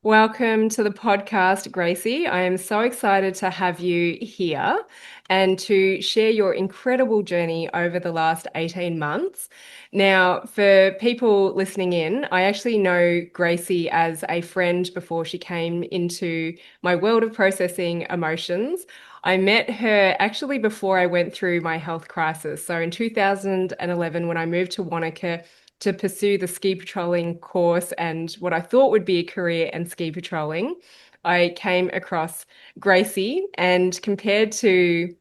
Welcome to the podcast, Gracie. I am so excited to have you here and to share your incredible journey over the last 18 months. Now, for people listening in, I actually know Gracie as a friend before she came into my world of processing emotions. I met her actually before I went through my health crisis. So in 2011, when I moved to Wanaka, to pursue the ski patrolling course and what I thought would be a career in ski patrolling, I came across Gracie, and compared to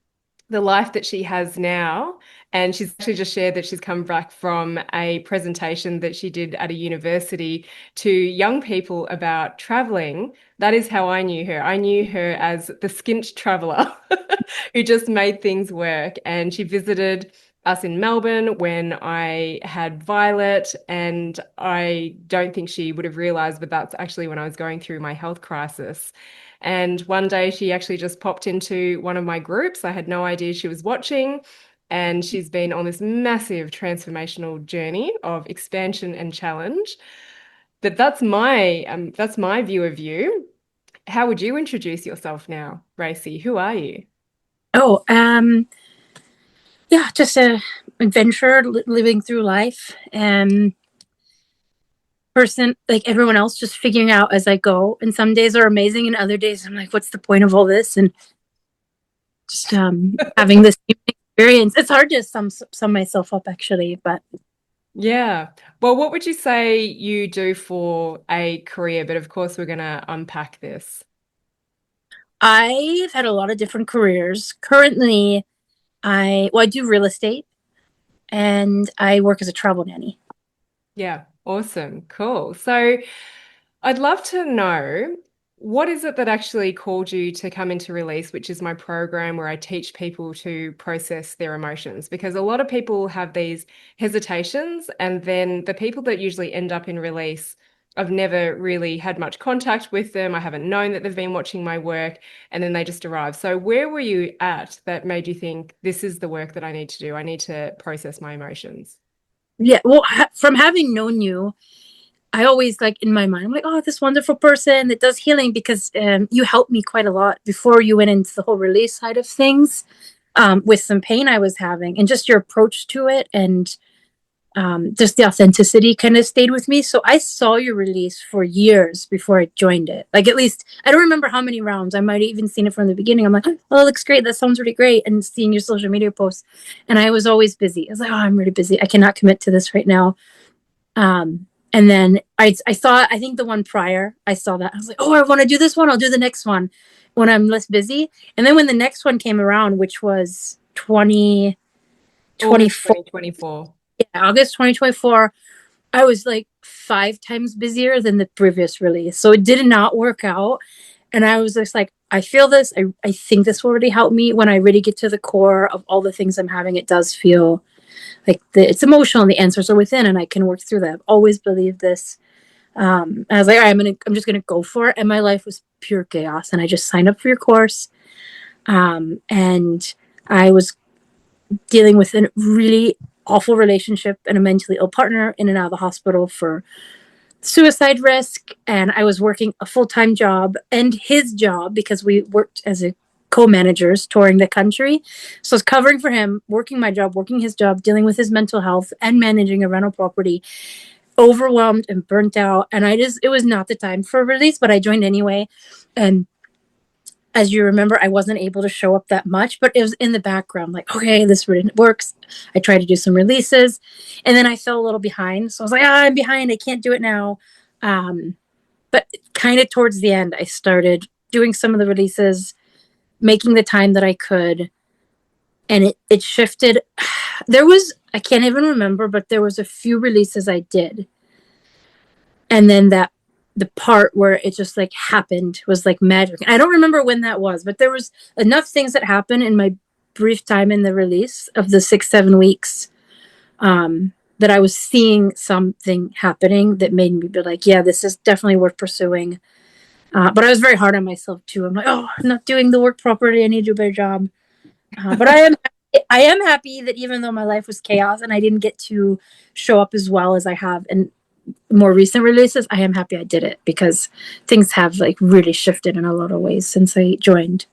the life that she has now, and she's actually just shared that she's come back from a presentation that she did at a university to young people about traveling. That is how I knew her. I knew her as the skint traveler who just made things work. And she visited us in Melbourne when I had Violet, and I don't think she would have realized, but that's actually when I was going through my health crisis. And one day she actually just popped into one of my groups. I had no idea she was watching. And she's been on this massive transformational journey of expansion and challenge. But that's my view of you. How would you introduce yourself now, Racy? Who are you? Oh, yeah, just a adventurer living through life and person like everyone else, just figuring out as I go. And some days are amazing, and other days I'm like, what's the point of all this? And just having this experience. It's hard to sum myself up actually, but Yeah. Well, what would you say you do for a career? But of course, we're going to unpack this. I've had a lot of different careers. Currently, I do real estate and I work as a travel nanny. Yeah. Awesome. Cool. So I'd love to know, what is it that actually called you to come into release, which is my program where I teach people to process their emotions? Because a lot of people have these hesitations, and then the people that usually end up in release, I've never really had much contact with them. I haven't known that they've been watching my work, and then they just arrive. So where were you at that made you think this is the work that I need to do? I need to process my emotions. Yeah, well, from having known you, I always like in my mind, I'm like, oh, this wonderful person that does healing because you helped me quite a lot before you went into the whole release side of things with some pain I was having, and just your approach to it and just the authenticity kind of stayed with me. So I saw your release for years before I joined it. Like at least I don't remember how many rounds. I might have even seen it from the beginning. I'm like, oh, it looks great. That sounds really great. And seeing your social media posts, and I was always busy. I was like, oh, I'm really busy. I cannot commit to this right now. And then I saw, I think the one prior, I saw that. I was like, oh, I want to do this one. I'll do the next one when I'm less busy. And then when the next one came around, which was August 2024, 2024. yeah, August 2024, I was like 5 times busier than the previous release. So it did not work out. And I was just like, I feel this. I think this will really help me when I really get to the core of all the things I'm having. It does feel like it's emotional and the answers are within and I can work through that. I've always believed this. I was like, all right, I'm just gonna go for it. And my life was pure chaos. And I just signed up for your course. And I was dealing with a really awful relationship and a mentally ill partner in and out of the hospital for suicide risk. And I was working a full-time job and his job because we worked as a co-managers touring the country. So I was covering for him, working my job, working his job, dealing with his mental health and managing a rental property, overwhelmed and burnt out. And it was not the time for a release, but I joined anyway. And as you remember, I wasn't able to show up that much, but it was in the background, like, okay, this really works. I tried to do some releases and then I fell a little behind. So I was like, I'm behind. I can't do it now. Um, but kind of towards the end, I started doing some of the releases, making the time that I could. And it shifted. I can't even remember, but there was a few releases I did. And then the part where it just like happened was like magic. I don't remember when that was, but there was enough things that happened in my brief time in the release of the 6 7 weeks that I was seeing something happening that made me be like, yeah, this is definitely worth pursuing. But I was very hard on myself too. I'm like, oh, I'm not doing the work properly. I need to do a better job. But I am happy that even though my life was chaos and I didn't get to show up as well as I have, and more recent releases, I am happy I did it because things have like really shifted in a lot of ways since I joined.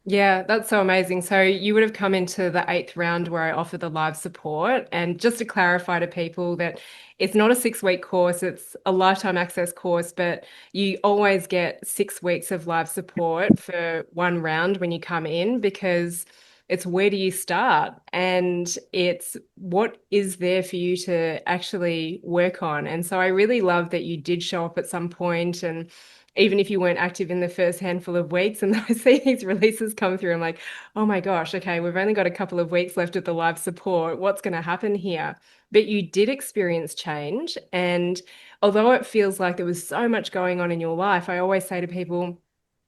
Yeah, that's so amazing. So you would have come into the eighth round where I offer the live support. And just to clarify to people that it's not a 6 week course, it's a lifetime access course, but you always get 6 weeks of live support for one round when you come in because it's where do you start? And it's what is there for you to actually work on. And so I really love that you did show up at some point and even if you weren't active in the first handful of weeks. And I see these releases come through, I'm like, oh my gosh, okay, we've only got a couple of weeks left of the live support. What's going to happen here? But you did experience change. And although it feels like there was so much going on in your life, I always say to people,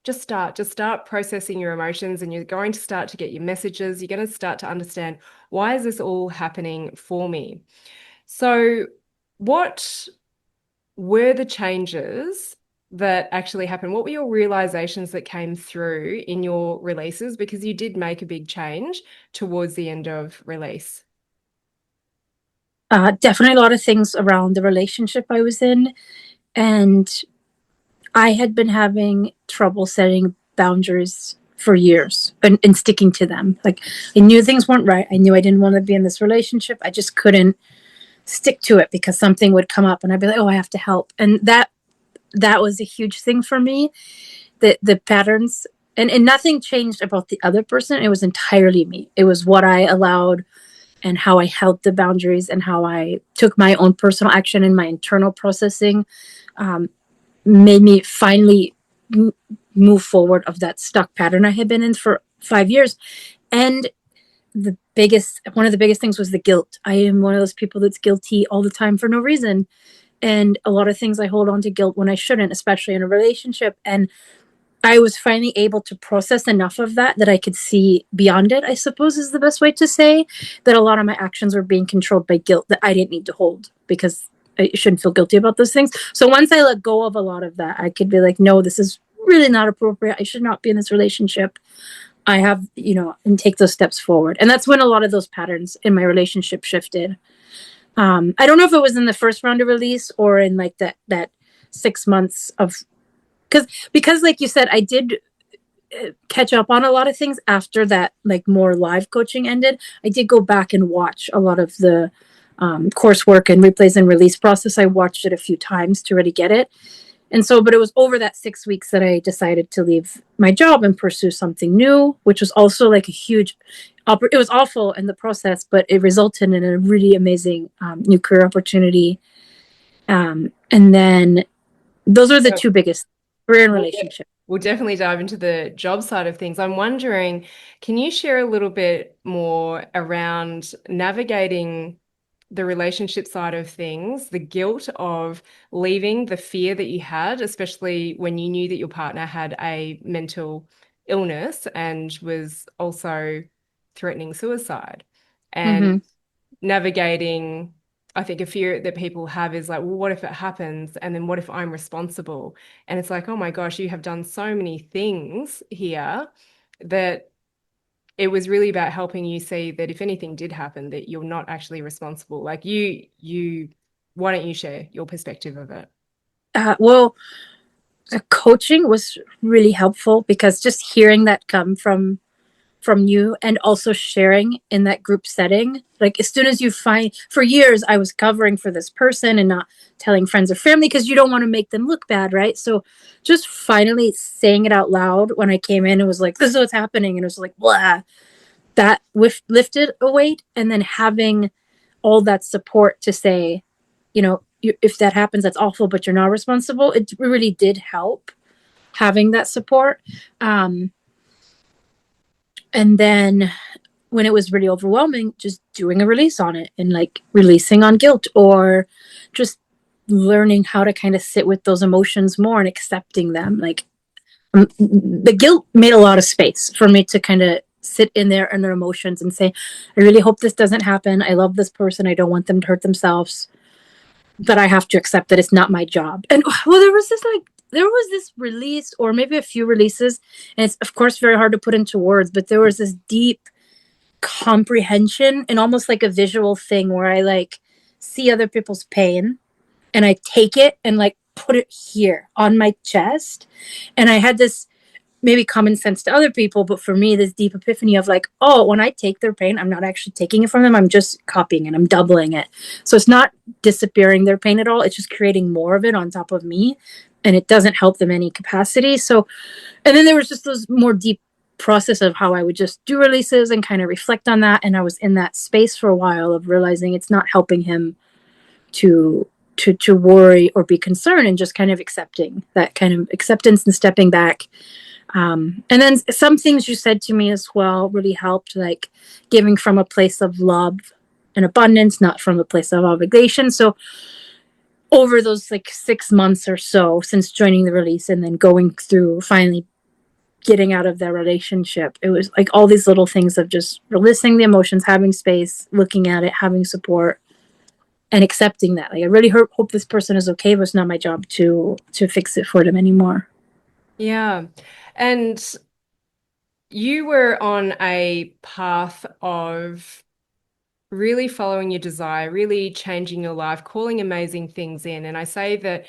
just start processing your emotions and you're going to start to get your messages. You're going to start to understand why is this all happening for me? So, what were the changes that actually happened? What were your realizations that came through in your releases? Because you did make a big change towards the end of release. Definitely a lot of things around the relationship I was in. And I had been having trouble setting boundaries for years and sticking to them. Like I knew things weren't right. I knew I didn't want to be in this relationship. I just couldn't stick to it because something would come up and I'd be like, oh, I have to help. And that was a huge thing for me. The patterns and nothing changed about the other person. It was entirely me. It was what I allowed and how I held the boundaries and how I took my own personal action and my internal processing um, made me finally move forward of that stuck pattern I had been in for 5 years. And one of the biggest things was the guilt. I am one of those people that's guilty all the time for no reason. And a lot of things I hold on to guilt when I shouldn't, especially in a relationship. And I was finally able to process enough of that I could see beyond it, I suppose is the best way to say that a lot of my actions were being controlled by guilt that I didn't need to hold because I shouldn't feel guilty about those things. So once I let go of a lot of that, I could be like, no, this is really not appropriate. I should not be in this relationship. I have, and take those steps forward. And that's when a lot of those patterns in my relationship shifted. I don't know if it was in the first round of release or in like that 6 months of because like you said, I did catch up on a lot of things after that like more live coaching ended. I did go back and watch a lot of the coursework and replays and release process. I watched it a few times to really get it. And so, but it was over that 6 weeks that I decided to leave my job and pursue something new, which was also like a huge, it was awful in the process, but it resulted in a really amazing new career opportunity. And then those are the So two biggest career and we'll, relationship. we'll definitely dive into the job side of things. I'm wondering, can you share a little bit more around navigating the relationship side of things, the guilt of leaving, the fear that you had, especially when you knew that your partner had a mental illness and was also threatening suicide, and Mm-hmm. navigating, I think a fear that people have is like, well, what if it happens? And then what if I'm responsible? And it's like, oh my gosh, you have done so many things here that it was really about helping you see that if anything did happen, that you're not actually responsible. Like why don't you share your perspective of it? Well, the coaching was really helpful because just hearing that come from you and also sharing in that group setting, like as soon as you find, for years I was covering for this person and not telling friends or family because you don't want to make them look bad, right? So just finally saying it out loud when I came in, it was like, this is what's happening, and it was like blah, that lifted a weight. And then having all that support to say, if that happens, that's awful, but you're not responsible. It really did help having that support. And then when it was really overwhelming, just doing a release on it and like releasing on guilt or just learning how to kind of sit with those emotions more and accepting them. Like the guilt made a lot of space for me to kind of sit in there and their emotions and say, I really hope this doesn't happen. I love this person. I don't want them to hurt themselves, but I have to accept that it's not my job. And well, there was this release or maybe a few releases, and it's of course very hard to put into words, but there was this deep comprehension and almost like a visual thing where I like see other people's pain and I take it and like put it here on my chest. And I had this maybe common sense to other people, but for me, this deep epiphany of like, oh, when I take their pain, I'm not actually taking it from them. I'm just copying it. I'm doubling it. So it's not disappearing their pain at all. It's just creating more of it on top of me. And it doesn't help them any capacity. So, and then there was just those more deep process of how I would just do releases and kind of reflect on that. And I was in that space for a while of realizing it's not helping him to to worry or be concerned, and just kind of accepting that kind of acceptance and stepping back. And then some things you said to me as well really helped, like giving from a place of love and abundance, not from a place of obligation. So over those like 6 months or so since joining the release and then going through finally getting out of that relationship, it was like all these little things of just releasing the emotions, having space, looking at it, having support, and accepting that. Like I really hope this person is okay, but it's not my job to fix it for them anymore. Yeah. And you were on a path of really following your desire, really changing your life, calling amazing things in. And I say that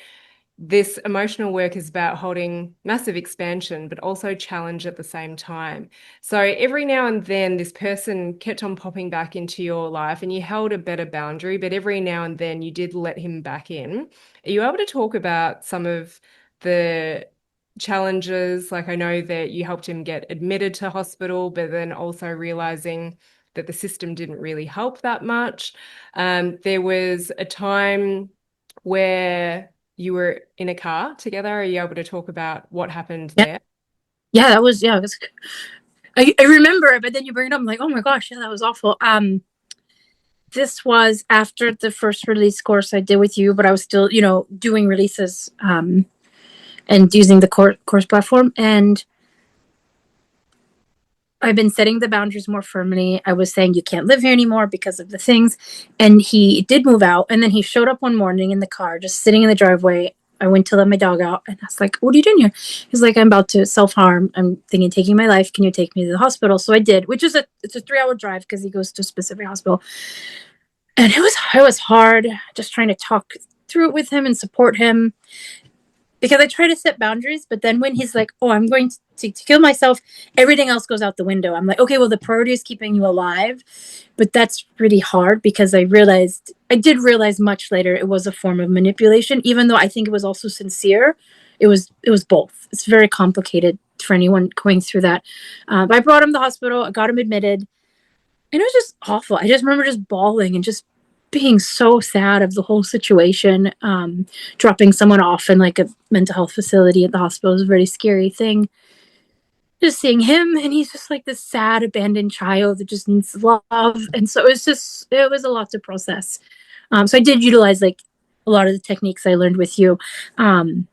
this emotional work is about holding massive expansion, but also challenge at the same time. So every now and then, this person kept on popping back into your life and you held a better boundary, but every now and then you did let him back in. Are you able to talk about some of the challenges? Like, I know that you helped him get admitted to hospital, but then also realizing that the system didn't really help that much. There was a time where you were in a car together. Are you able to talk about what happened Yeah, there? yeah, that was yeah. It was, I remember it, but then you bring it up. I'm like, oh my gosh, yeah, that was awful. This was after the first release course I did with you, but I was still, doing releases and using the course platform. And I've been setting the boundaries more firmly. I was saying you can't live here anymore because of the things. And he did move out. And then he showed up one morning in the car, just sitting in the driveway. I went to let my dog out and I was like, what are you doing here? He's like, I'm about to self-harm. I'm thinking taking my life. Can you take me to the hospital? So I did, which is it's a 3 hour drive because he goes to a specific hospital. And it was hard just trying to talk through it with him and support him, because I try to set boundaries, but then when he's like, "Oh, I'm going to kill myself," everything else goes out the window. I'm like, "Okay, well, the priority is keeping you alive," but that's really hard because I did realize much later it was a form of manipulation, even though I think it was also sincere. It was both. It's very complicated for anyone going through that. But I brought him to the hospital. I got him admitted, and it was just awful. I just remember just bawling and just being so sad of the whole situation. Dropping someone off in like a mental health facility at the hospital is a very scary thing. Just seeing him, and he's just like this sad abandoned child that just needs love, and so it was a lot to process. So I did utilize like a lot of the techniques I learned with you. And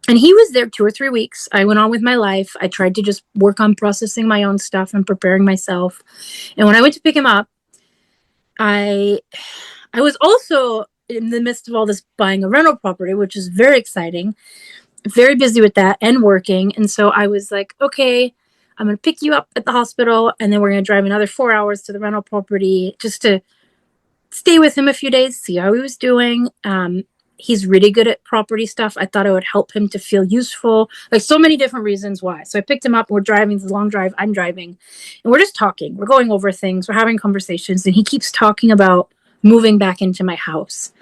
he was there 2 or 3 weeks. I went on with my life. I tried to just work on processing my own stuff and preparing myself. And when I went to pick him up, I I was also in the midst of all this buying a rental property, which is very exciting, very busy with that and working. And so I was like, okay, I'm going to pick you up at the hospital and then we're going to drive another 4 hours to the rental property just to stay with him a few days, see how he was doing. He's really good at property stuff. I thought it would help him to feel useful. Like so many different reasons why. So I picked him up. We're driving this long drive. I'm driving, and we're just talking. We're going over things. We're having conversations, and he keeps talking about moving back into my house.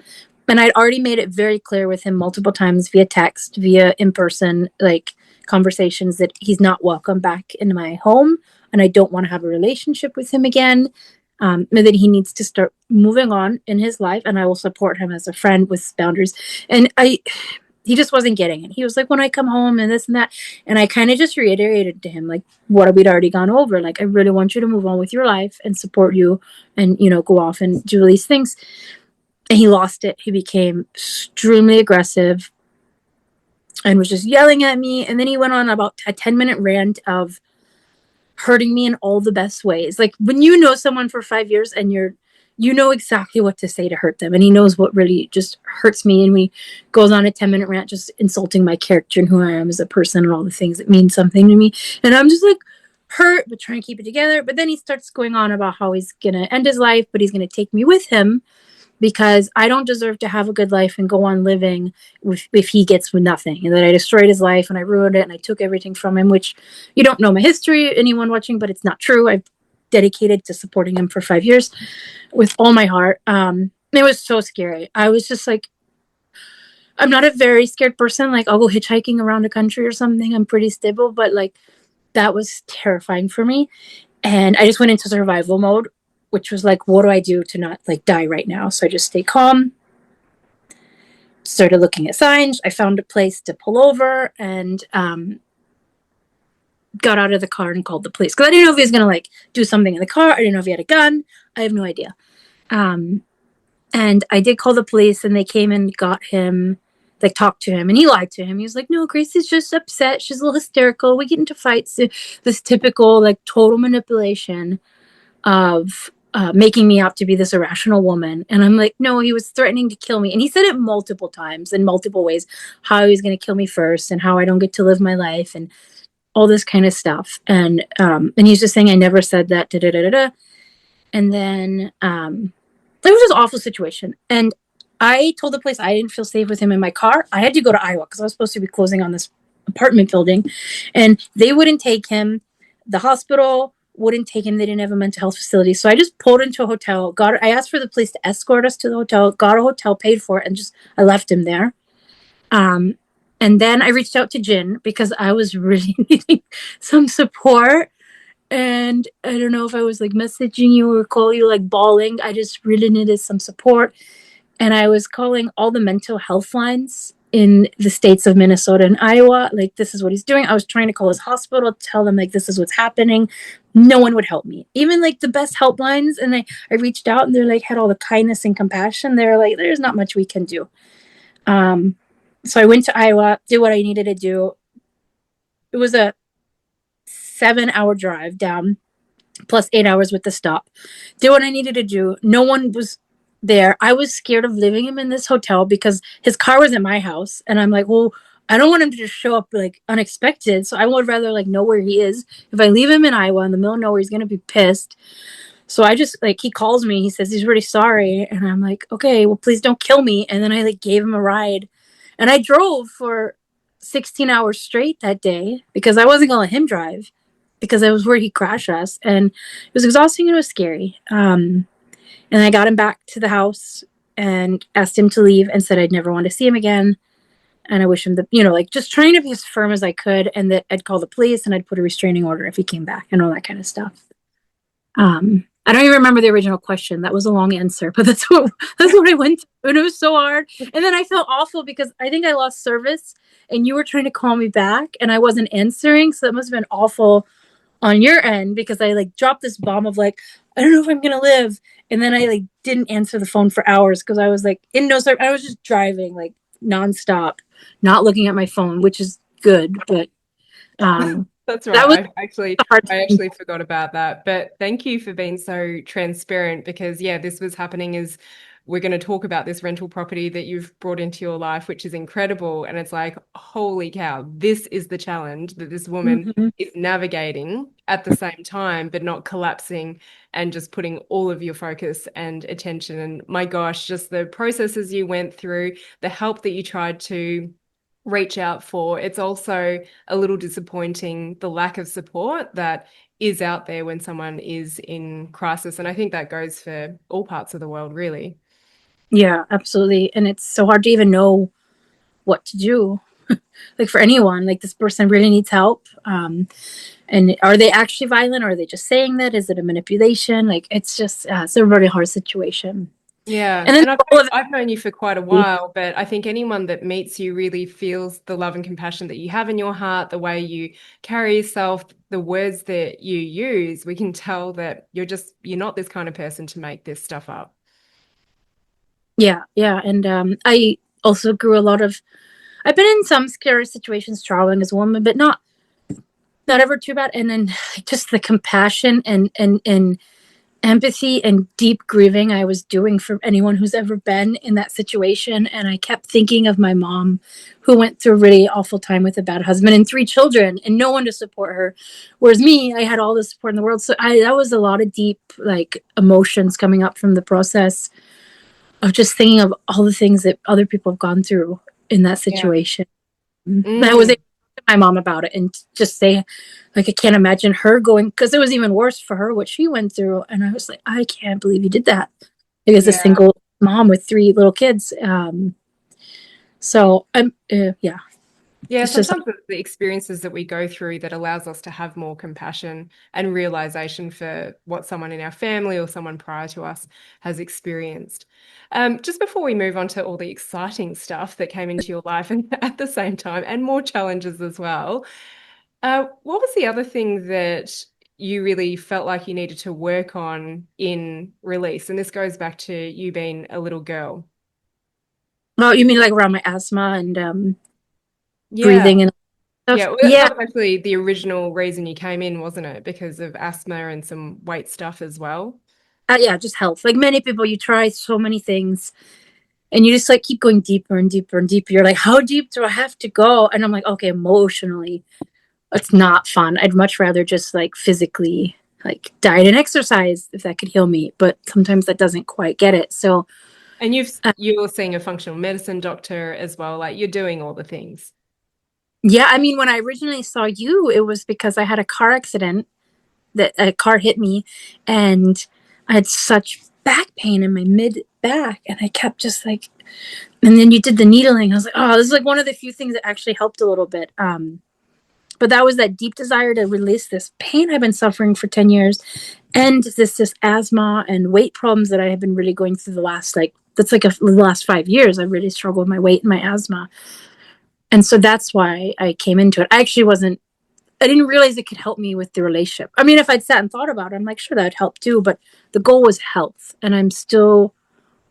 And I'd already made it very clear with him multiple times via text, via in person, like conversations, that he's not welcome back in my home, and I don't want to have a relationship with him again. And that he needs to start moving on in his life, and I will support him as a friend with boundaries. And he just wasn't getting it. He was like, when I come home and this and that. And I kind of just reiterated to him, like, what we'd already gone over. Like, I really want you to move on with your life and support you and, go off and do these things. And he lost it. He became extremely aggressive and was just yelling at me. And then he went on about a 10-minute rant of hurting me in all the best ways. Like when you know someone for 5 years and you know exactly what to say to hurt them. And he knows what really just hurts me. And he goes on a 10-minute rant, just insulting my character and who I am as a person and all the things that mean something to me. And I'm just like hurt, but trying to keep it together. But then he starts going on about how he's going to end his life, but he's going to take me with him. because I don't deserve to have a good life and go on living if he gets nothing. And that I destroyed his life and I ruined it and I took everything from him, which you don't know my history, anyone watching, but it's not true. I've dedicated to supporting him for 5 years with all my heart. It was so scary. I was just like, I'm not a very scared person. Like, I'll go hitchhiking around the country or something. I'm pretty stable, but like, that was terrifying for me. And I just went into survival mode, which was like, what do I do to not like die right now? So I just stay calm, started looking at signs. I found a place to pull over and got out of the car and called the police. Because I didn't know if he was going to like do something in the car. I didn't know if he had a gun. I have no idea. And I did call the police and they came and got him, like talked to him, and he lied to him. He was like, no, Gracie's just upset. She's a little hysterical. We get into fights. This typical like total manipulation of making me out to be this irrational woman. And I'm like, no, he was threatening to kill me. And he said it multiple times in multiple ways, how he was going to kill me first and how I don't get to live my life and all this kind of stuff. And he's just saying, I never said that. Da, da, da, da, da. And then it was just an awful situation. And I told the police I didn't feel safe with him in my car. I had to go to Iowa because I was supposed to be closing on this apartment building. And they wouldn't take him. The hospital wouldn't take him. They didn't have a mental health facility. So I just pulled into a hotel. I asked for the police to escort us to the hotel, got a hotel, paid for it, and just I left him there. And then I reached out to Jin because I was really needing some support. And I don't know if I was like messaging you or calling you like bawling. I just really needed some support. And I was calling all the mental health lines in the states of Minnesota and Iowa. Like, this is what he's doing. I was trying to call his hospital, tell them like this is what's happening. No one would help me. Even like the best helplines. And I reached out and they're like had all the kindness and compassion. They're like, there's not much we can do. So I went to Iowa, did what I needed to do. It was a 7-hour drive down, plus 8 hours with the stop. Did what I needed to do. No one was there. I was scared of leaving him in this hotel because his car was at my house. And I'm like, well, I don't want him to just show up like unexpected. So I would rather like know where he is. If I leave him in Iowa in the middle of nowhere, he's going to be pissed. So I just like, he calls me, he says he's really sorry. And I'm like, okay, well, please don't kill me. And then I like gave him a ride. And I drove for 16 hours straight that day because I wasn't going to let him drive because I was worried he'd crash us. And it was exhausting and it was scary. And I got him back to the house and asked him to leave and said I'd never want to see him again. And I wish him the, like just trying to be as firm as I could and that I'd call the police and I'd put a restraining order if he came back and all that kind of stuff. I don't even remember the original question. That was a long answer, but that's what I went through. And it was so hard. And then I felt awful because I think I lost service and you were trying to call me back and I wasn't answering. So that must have been awful on your end because I like dropped this bomb of like, I don't know if I'm going to live. And then I like didn't answer the phone for hours because I was like in no service. I was just driving like nonstop, not looking at my phone, which is good. But That's that was right. a hard I time. actually forgot about that. But thank you for being so transparent because yeah, this was happening as we're going to talk about this rental property that you've brought into your life, which is incredible. And it's like, holy cow, this is the challenge that this woman Mm-hmm. is navigating at the same time, but not collapsing and just putting all of your focus and attention. And my gosh, just the processes you went through, the help that you tried to reach out for. It's also a little disappointing the lack of support that is out there when someone is in crisis. And I think that goes for all parts of the world, really. Yeah, absolutely. And it's so hard to even know what to do. Like for anyone, like this person really needs help. And are they actually violent or are they just saying that? Is it a manipulation? Like it's just, it's a really hard situation. Yeah, And then and all of I've known you for quite a it, while, but I think anyone that meets you really feels the love and compassion that you have in your heart, the way you carry yourself, the words that you use. We can tell that you're not this kind of person to make this stuff up. yeah, yeah. And I also grew a lot of, I've been in some scary situations traveling as a woman, but not ever too bad. And then just the compassion and empathy and deep grieving I was doing for anyone who's ever been in that situation. And I kept thinking of my mom who went through a really awful time with a bad husband and 3 children and no one to support her. Whereas me, I had all the support in the world. So that was a lot of deep like emotions coming up from the process. of just thinking of all the things that other people have gone through in that Yeah. situation. I was able Mm, to talk to my mom about it and just say, like, I can't imagine her going, because it was even worse for her what she went through. And I was like, I can't believe you did that. Like, as a yeah. single mom with three little kids. So I'm, yeah, Yeah, it's just, sometimes it's the experiences that we go through that allows us to have more compassion and realization for what someone in our family or someone prior to us has experienced. Just before we move on to all the exciting stuff that came into your life and at the same time, and more challenges as well, what was the other thing that you really felt like you needed to work on in release? And this goes back to you being a little girl. oh, you mean like around my asthma and Yeah. breathing and Yeah, stuff? well, that Yeah. was actually the original reason you came in, wasn't it? Because of asthma and some weight stuff as well. Yeah, just health. Like many people, you try so many things and you just like keep going deeper and deeper and deeper. You're like, how deep do I have to go? And I'm like, okay, emotionally, it's not fun. I'd much rather just like physically like diet and exercise if that could heal me. But sometimes that doesn't quite get it. So And uh, you're seeing a functional medicine doctor as well. Like you're doing all the things. yeah, I mean, when I originally saw you, it was because I had a car accident that a car hit me and I had such back pain in my mid back and I kept just like, and then you did the needling. I was like, oh, this is like one of the few things that actually helped a little bit. But that was that deep desire to release this pain I've been suffering for 10 years and this asthma and weight problems that I have been really going through the last like that's like the last 5 years. I've really struggled with my weight and my asthma. And so that's why I came into it. I didn't realize it could help me with the relationship. I mean, if I'd sat and thought about it, I'm like, sure, that'd help too. But the goal was health. And I'm still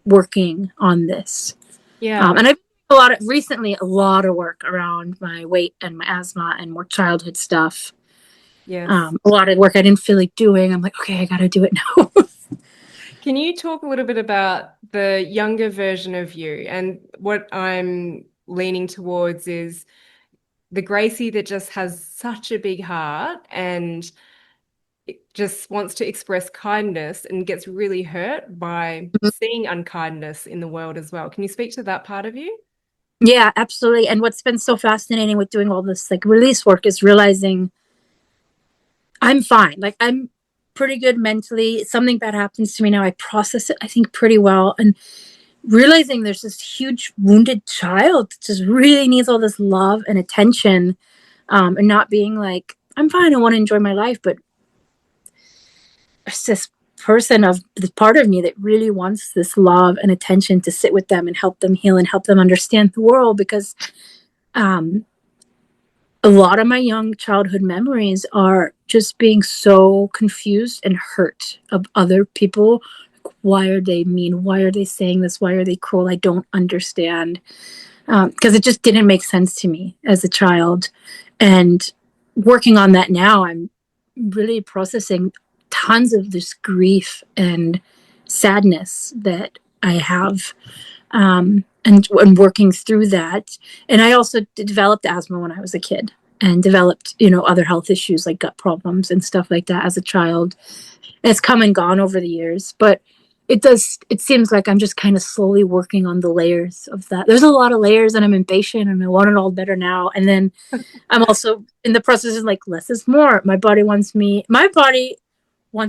working on this. Yeah. And I've recently a lot of work around my weight and my asthma and more childhood stuff. Yes. A lot of work I didn't feel like doing. I'm like, okay, I got to do it now. Can you talk a little bit about the younger version of you? And what I'm leaning towards is the Gracie that just has such a big heart and it just wants to express kindness and gets really hurt by seeing unkindness in the world as well. Can you speak to that part of you? Yeah, absolutely. And what's been so fascinating with doing all this like release work is realizing I'm fine. Like I'm pretty good mentally. Something bad happens to me now. I process it, I think, pretty well. And realizing there's this huge wounded child that just really needs all this love and attention, and not being like, I'm fine, I want to enjoy my life, but it's this person of this part of me that really wants this love and attention to sit with them and help them heal and help them understand the world because um, a lot of my young childhood memories are just being so confused and hurt of other people. Why are they mean? Why are they saying this? Why are they cruel? I don't understand. Because it just didn't make sense to me as a child. And working on that now, I'm really processing tons of this grief and sadness that I have, and working through that. And I also developed asthma when I was a kid and developed, other health issues like gut problems and stuff like that as a child. And it's come and gone over the years, but it seems like I'm just kind of slowly working on the layers of that. There's a lot of layers and I'm impatient and I want it all better now. And then I'm also in the process of like less is more. My body wants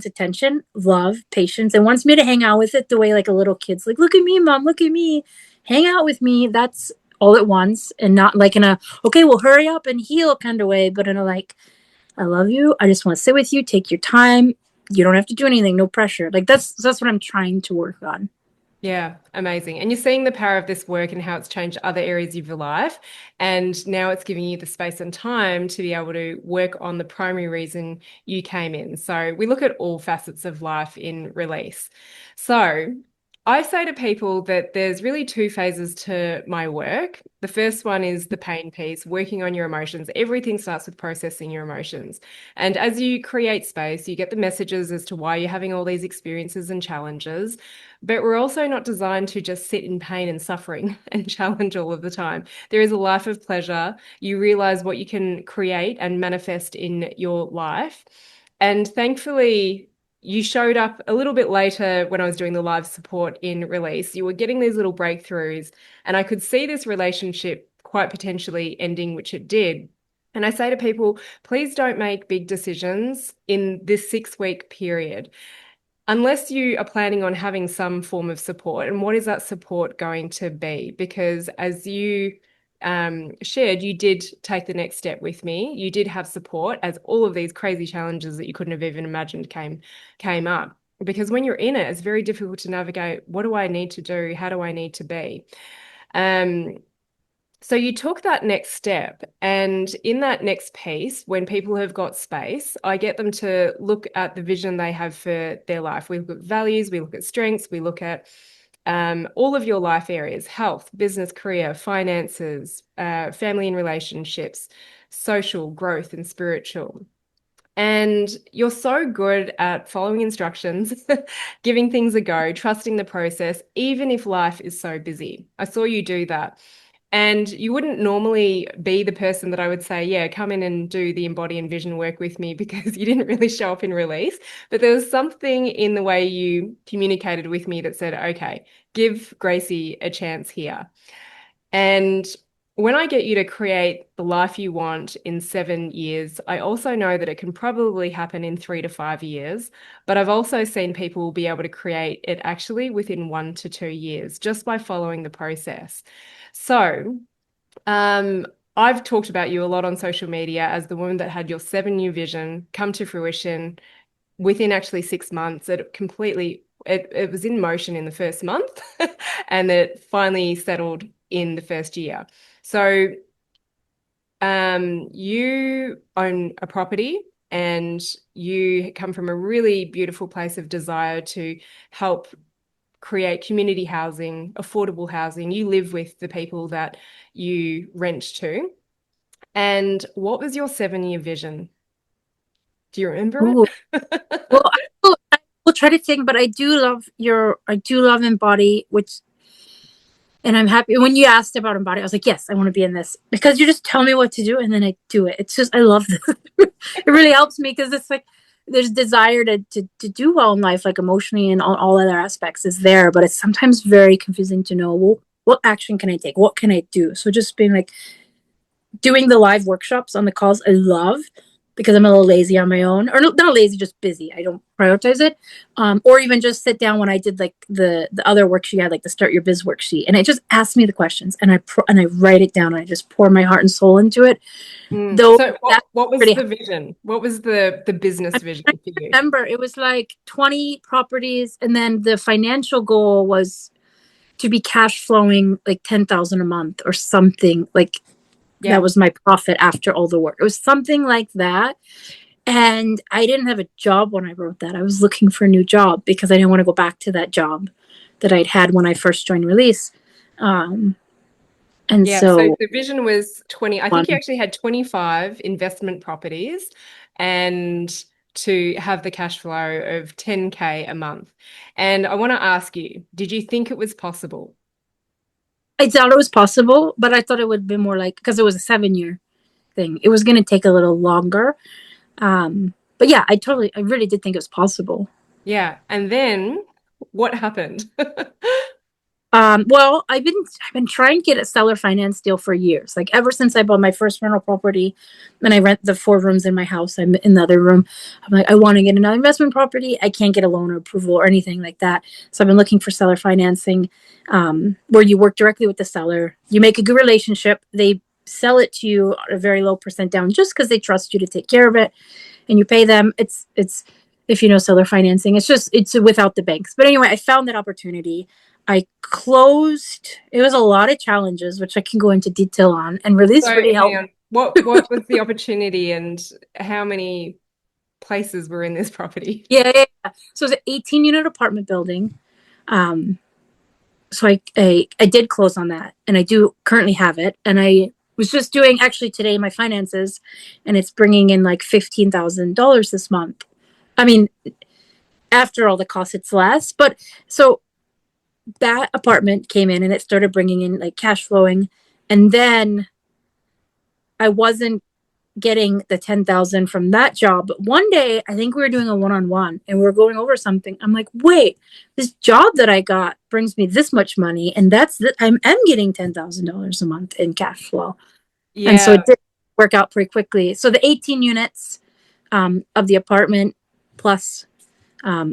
attention, love, patience, and wants me to hang out with it the way like a little kid's like, look at me, mom, look at me, hang out with me. That's all it wants, and not like in a okay, well, hurry up and heal kind of way, but in a like, I love you. I just want to sit with you, take your time. You don't have to do anything, no pressure. Like that's what I'm trying to work on. Yeah, amazing. And you're seeing the power of this work and how it's changed other areas of your life. And now it's giving you the space and time to be able to work on the primary reason you came in. So we look at all facets of life in release. So I say to people that there's really two phases to my work. The first one is the pain piece, working on your emotions. Everything starts with processing your emotions. And as you create space, you get the messages as to why you're having all these experiences and challenges. But we're also not designed to just sit in pain and suffering and challenge all of the time. There is a life of pleasure. You realize what you can create and manifest in your life. And thankfully, you showed up a little bit later when I was doing the live support in release. You were getting these little breakthroughs, and I could see this relationship quite potentially ending, which it did. And I say to people, please don't make big decisions in this 6 week period unless you are planning on having some form of support. And what is that support going to be? Because as you shared, you did take the next step with me. You did have support as all of these crazy challenges that you couldn't have even imagined came up. Because when you're in it, it's very difficult to navigate. What do I need to do? How do I need to be? Um, so you took that next step, and in that next piece, when people have got space, I get them to look at the vision they have for their life. We look at values, we look at strengths, we look at all of your life areas: health, business, career, finances, family and relationships, social, growth, and spiritual. And you're so good at following instructions, giving things a go, trusting the process, even if life is so busy. I saw you do that. And you wouldn't normally be the person that I would say, yeah, come in and do the embody and vision work with me because you didn't really show up in release. But there was something in the way you communicated with me that said, okay, give Gracie a chance here. And when I get you to create the life you want in 7 years, I also know that it can probably happen in 3 to 5 years. But I've also seen people be able to create it actually within 1 to 2 years just by following the process. So, um, I've talked about you a lot on social media as the woman that had your 7 year vision come to fruition within actually 6 months. It was in motion in the first month and it finally settled in the first year. So, you own a property and you come from a really beautiful place of desire to help create community housing, affordable housing. You live with the people that you rent to. And what was your 7 year vision? Do you remember Ooh. it? Well, I will try to think, but I do love embody, which, and I'm happy when you asked about embody. I was like, yes, I want to be in this because you just tell me what to do and then I do it. It's just I love this. It really helps me because it's like there's desire to do well in life, like emotionally and all other aspects is there, but it's sometimes very confusing to know, well, what action can I take? What can I do? So just being like doing the live workshops on the calls, I love because I'm a little lazy on my own, or not lazy, just busy. I don't prioritize it, or even just sit down when I did like the other worksheet, I had like the Start Your Biz worksheet, and it just asked me the questions, and I write it down, and I just pour my heart and soul into it. Though So that's what was pretty. the vision? What was the business vision I for you? remember it was like 20 properties, and then the financial goal was to be cash flowing like 10,000 a month or something like that Yeah. was my profit after all the work. It was something like that. And I didn't have a job when I wrote that. I was looking for a new job because I didn't want to go back to that job that I'd had when I first joined Release. Um, and Yeah, so so the vision was 20. I think you one, actually had 25 investment properties and to have the cash flow of 10K a month. And I want to ask you, did you think it was possible? I thought it was possible, but I thought it would be more like because it was a 7 year thing. It was going to take a little longer. But yeah, I really did think it was possible. Yeah. And then what happened? Well, I've been trying to get a seller finance deal for years. Like ever since I bought my first rental property, and I rent the 4 rooms in my house. I'm in the other room. I'm like, I want to get another investment property. I can't get a loan or approval or anything like that. So I've been looking for seller financing, where you work directly with the seller. You make a good relationship. They sell it to you at a very low percent down, just because they trust you to take care of it, and you pay them. It's if you know seller financing, it's without the banks. But anyway, I found that opportunity. I closed. It was a lot of challenges, which I can go into detail on, and So release really hang helped. on. What was the opportunity and how many places were in this property? Yeah, yeah, yeah. So it's an 18 unit apartment building. Um, so I did close on that, and I do currently have it. And I was just doing actually today my finances, and it's bringing in like $15,000 this month. I mean, after all the costs, it's less. But so that apartment came in, and it started bringing in like cash flowing, and then I wasn't. getting the 10,000 from that job. But one day, I think we were doing a one-on-one and we were going over something. I'm like, wait, this job that I got brings me this much money, and I'm getting $10,000 a month in cash flow. And so Yeah, it did work out pretty quickly. So the 18 units of the apartment plus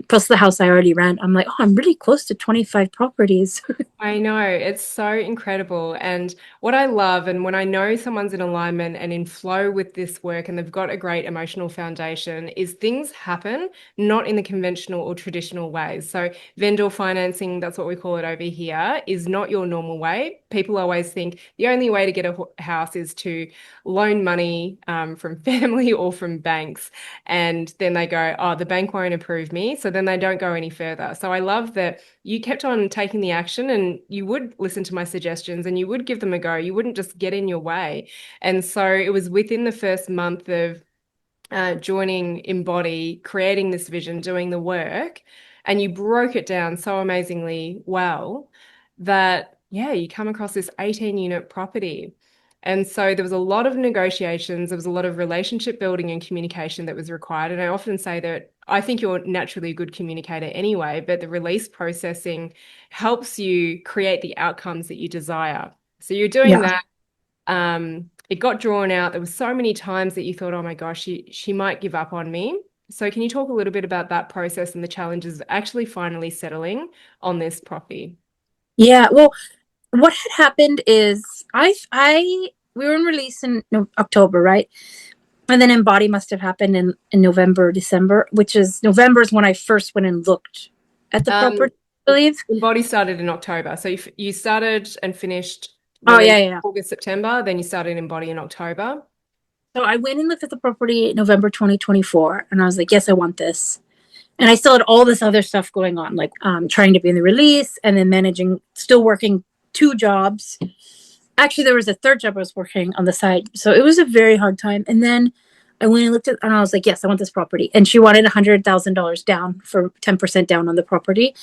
plus the house I already rent, I'm like, oh, I'm really close to 25 properties. I know. It's so incredible. And what I love, and when I know someone's in alignment and in flow with this work and they've got a great emotional foundation, is things happen not in the conventional or traditional ways. So, vendor financing, that's what we call it over here, is not your normal way. People always think the only way to get a house is to loan money from family or from banks. And then they go, oh, the bank won't approve me. So then they don't go any further. So I love that you kept on taking the action and you would listen to my suggestions and you would give them a go. You wouldn't just get in your way. And so it was within the first month of joining Embody, creating this vision, doing the work, and you broke it down so amazingly well that, yeah, you come across this 18 unit property. And so there was a lot of negotiations, there was a lot of relationship building and communication that was required. And I often say that I think you're naturally a good communicator anyway, but the release processing helps you create the outcomes that you desire. So you're doing Yeah. that. It got drawn out. There were so many times that you thought, oh my gosh, she might give up on me. So can you talk a little bit about that process and the challenges of actually finally settling on this property? Yeah. Well, what had happened is we were in release in October, right? And then Embody must have happened in November, December, which is November is when I first went and looked at the Um, property, I believe. Embody started in October. So you started and finished Oh, yeah, release yeah, yeah. August, September, then you started Embody in October. So I went and looked at the property November 2024, and I was like, yes, I want this. And I still had all this other stuff going on, like trying to be in the release and then managing, still working two jobs. Actually, there was a third job I was working on the side. So it was a very hard time. And then I went and looked at, and I was like, yes, I want this property. And she wanted $100,000 down for 10% down on the property.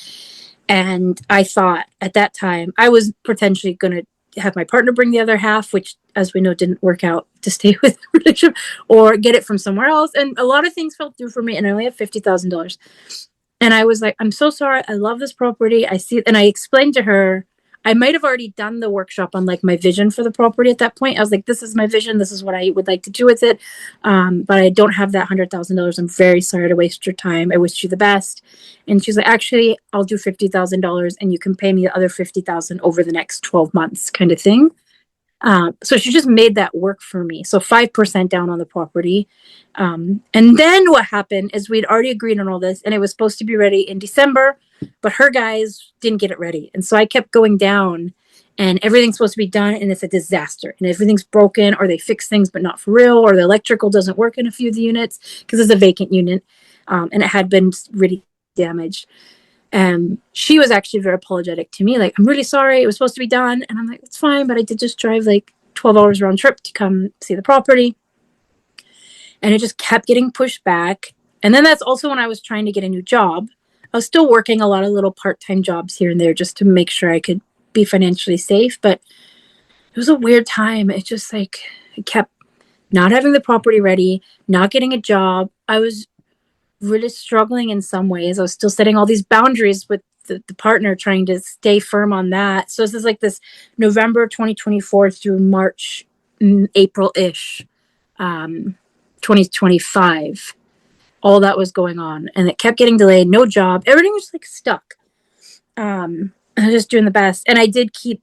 And I thought at that time I was potentially going to have my partner bring the other half, which, as we know, didn't work out to stay with the relationship or get it from somewhere else. And a lot of things fell through for me. And I only have $50,000. And I was like, I'm so sorry. I love this property. I see. And I explained to her, I might have already done the workshop on like my vision for the property at that point. I was like, this is my vision. This is what I would like to do with it. But I don't have that $100,000. I'm very sorry to waste your time. I wish you the best. And she's like, actually, I'll do $50,000 and you can pay me the other 50,000 over the next 12 months kind of thing. So she just made that work for me. So 5% down on the property. And then what happened is we'd already agreed on all this and it was supposed to be ready in December, but her guys didn't get it ready. And so I kept going down and everything's supposed to be done and it's a disaster and everything's broken or they fix things, but not for real, or the electrical doesn't work in a few of the units because it's a vacant unit. And it had been really damaged. She was actually very apologetic to me. Like, I'm really sorry. It was supposed to be done. And I'm like, it's fine. But I did just drive like 12 hours round trip to come see the property. And it just kept getting pushed back. And then that's also when I was trying to get a new job. I was still working a lot of little part-time jobs here and there just to make sure I could be financially safe. But it was a weird time. It just like, I kept not having the property ready, not getting a job. I was really struggling in some ways. I was still setting all these boundaries with the partner, trying to stay firm on that. So this is like this November 2024 through March, April-ish, 2025. All that was going on, and it kept getting delayed. No job. Everything was like stuck. I was just doing the best, and I did keep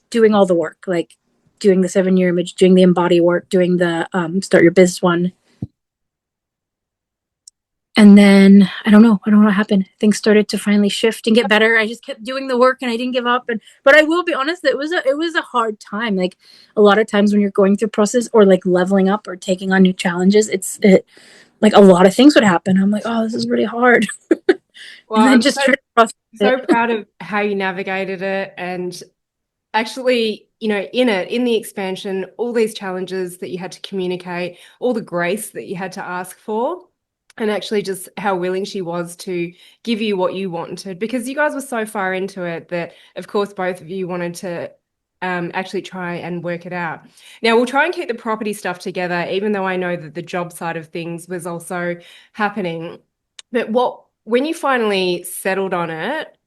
doing all the work, like doing the 7-year image, doing the embody work, doing the start your business one. And then I don't know what happened. Things started to finally shift and get better. I just kept doing the work and I didn't give up. And but I will be honest, it was a hard time. Like a lot of times when you're going through process or like leveling up or taking on new challenges, it like a lot of things would happen. I'm like, oh, this is really hard. Well, And then I'm just try to process so it. proud of how you navigated it and actually, in the expansion, all these challenges that you had to communicate, all the grace that you had to ask for, and actually just how willing she was to give you what you wanted, because you guys were so far into it that, of course, both of you wanted to actually try and work it out. Now, we'll try and keep the property stuff together, even though I know that the job side of things was also happening. But when you finally settled on it,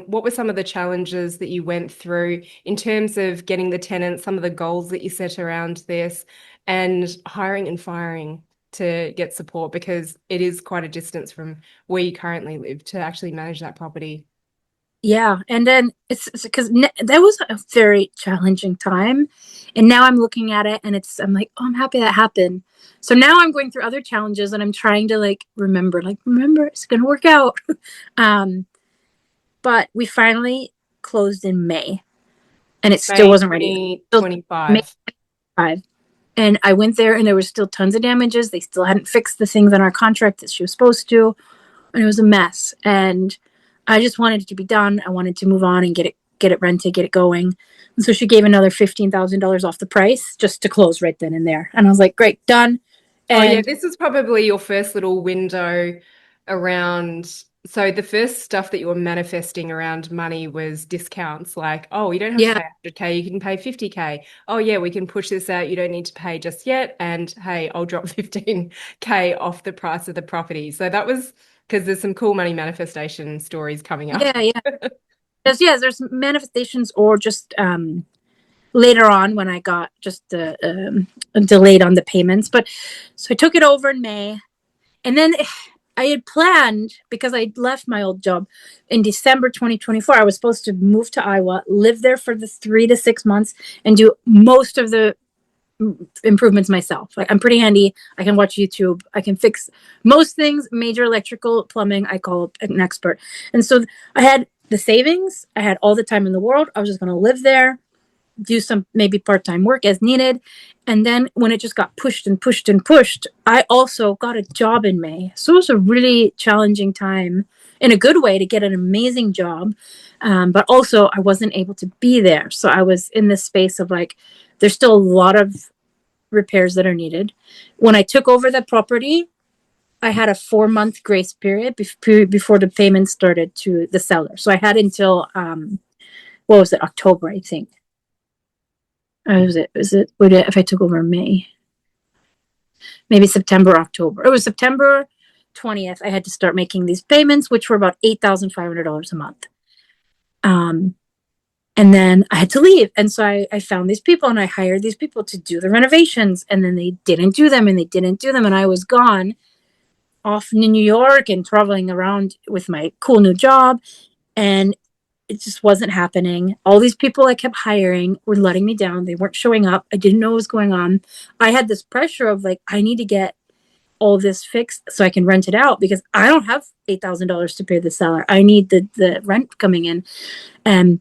what were some of the challenges that you went through in terms of getting the tenants, some of the goals that you set around this, and hiring and firing to get support? Because it is quite a distance from where you currently live to actually manage that property. Yeah, and then it's because that was a very challenging time, and now I'm looking at it and I'm like, oh, I'm happy that happened. So now I'm going through other challenges and I'm trying to remember it's gonna work out. um, but we finally closed in May, and it still May wasn't ready. Still May 2025. 5. And I went there and there was still tons of damages. They still hadn't fixed the things in our contract that she was supposed to, and it was a mess. And I just wanted it to be done. I wanted to move on and get it rented, get it going. And so she gave another $15,000 off the price just to close right then and there. And I was like, great, done. Oh yeah, And this is probably your first little window around. So the first stuff that you were manifesting around money was discounts, like, oh, you don't have to yeah, pay 100K, you can pay 50K. Oh yeah, we can push this out. You don't need to pay just yet. And hey, I'll drop 15K off the price of the property. So that was because there's some cool money manifestation stories coming up. yeah, yeah. There's manifestations or just later on when I got just delayed on the payments. But so I took it over in May. And then I had planned, because I left my old job in December 2024, I was supposed to move to Iowa, live there for the 3 to 6 months, and do most of the improvements myself. Like, I'm pretty handy. I can watch YouTube. I can fix most things, major electrical, plumbing. I call an expert. And so I had the savings. I had all the time in the world. I was just going to live there, do some maybe part-time work as needed. And then when it just got pushed and pushed and pushed, I also got a job in May. So it was a really challenging time in a good way to get an amazing job. But also I wasn't able to be there. So I was in this space of like, there's still a lot of repairs that are needed. When I took over the property, I had a 4 month grace period before the payment started to the seller. So I had until, what was it, October, I think. If I took over May, maybe September, October. It was September 20th. I had to start making these payments, which were about $8,500 a month. And then I had to leave. And so I found these people and I hired these people to do the renovations. And then they didn't do them and they didn't do them. And I was gone off in New York and traveling around with my cool new job. And it just wasn't happening. All these people I kept hiring were letting me down. They weren't showing up. I didn't know what was going on. I had this pressure of like, I need to get all this fixed so I can rent it out because I don't have $8,000 to pay the seller. I need the rent coming in. And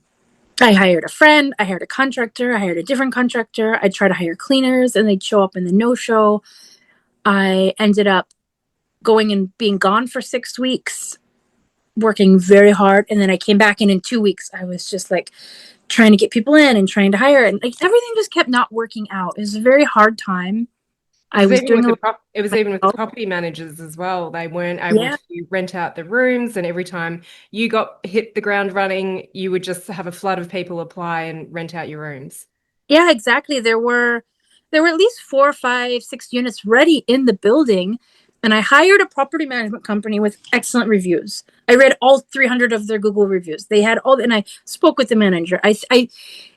I hired a friend. I hired a contractor. I hired a different contractor. I tried to hire cleaners and they'd show up in the no-show. I ended up going and being gone for 6 weeks, working very hard. And then I came back in 2 weeks. I was just like trying to get people in and trying to hire. And like everything just kept not working out. It was a very hard time. It I was was even doing with a the lot prop it was even with the of property managers as well. They weren't able yeah. to rent out the rooms, and every time you got hit the ground running, you would just have a flood of people apply and rent out your rooms. Yeah, exactly. There were at least 4, 5, 6 units ready in the building, and I hired a property management company with excellent reviews. I read all 300 of their Google reviews. They had all, and I spoke with the manager. It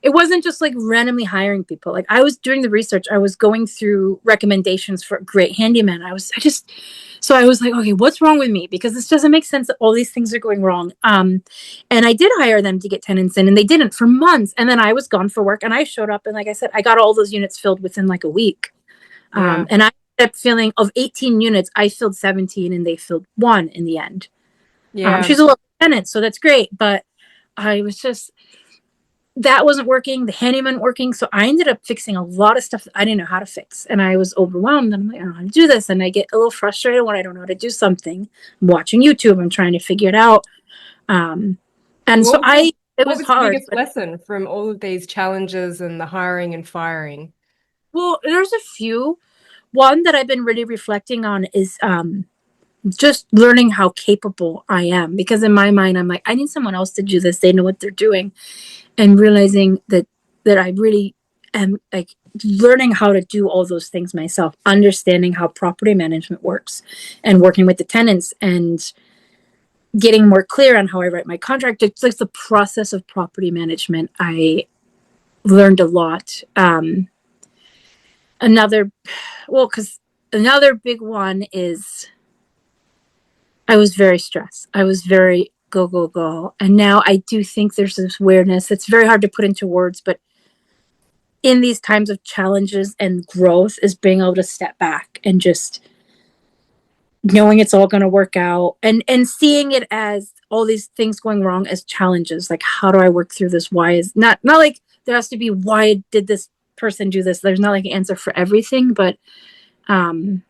wasn't just like randomly hiring people. Like I was doing the research. I was going through recommendations for a great handyman. So I was like, okay, what's wrong with me? Because this doesn't make sense that all these things are going wrong. And I did hire them to get tenants in, and they didn't for months. And then I was gone for work, and I showed up, and like I said, I got all those units filled within like a week. Yeah. And I ended up filling of 18 units, I filled 17, and they filled one in the end. Yeah. She's a local tenant, so that's great. But I was just that wasn't working. The handyman working, so I ended up fixing a lot of stuff that I didn't know how to fix, and I was overwhelmed. And I'm like, I don't know how to do this, and I get a little frustrated when I don't know how to do something. I'm watching YouTube. I'm trying to figure it out. Um, and so it What was was the hard. biggest lesson from all of these challenges and the hiring and firing? Well, there's a few. One that I've been really reflecting on is just learning how capable I am. Because in my mind, I'm like, I need someone else to do this. They know what they're doing. And realizing that that I really am like learning how to do all those things myself, understanding how property management works and working with the tenants and getting more clear on how I write my contract. It's like the process of property management. I learned a lot. Another, well, because another big one is I was very stressed. I was very go, go, go. And now I do think there's this weirdness. It's very hard to put into words, but in these times of challenges and growth is being able to step back and just knowing it's all going to work out and seeing it as all these things going wrong as challenges. Like, how do I work through this? Why is not like there has to be, why did this person do this? There's not like an answer for everything, but um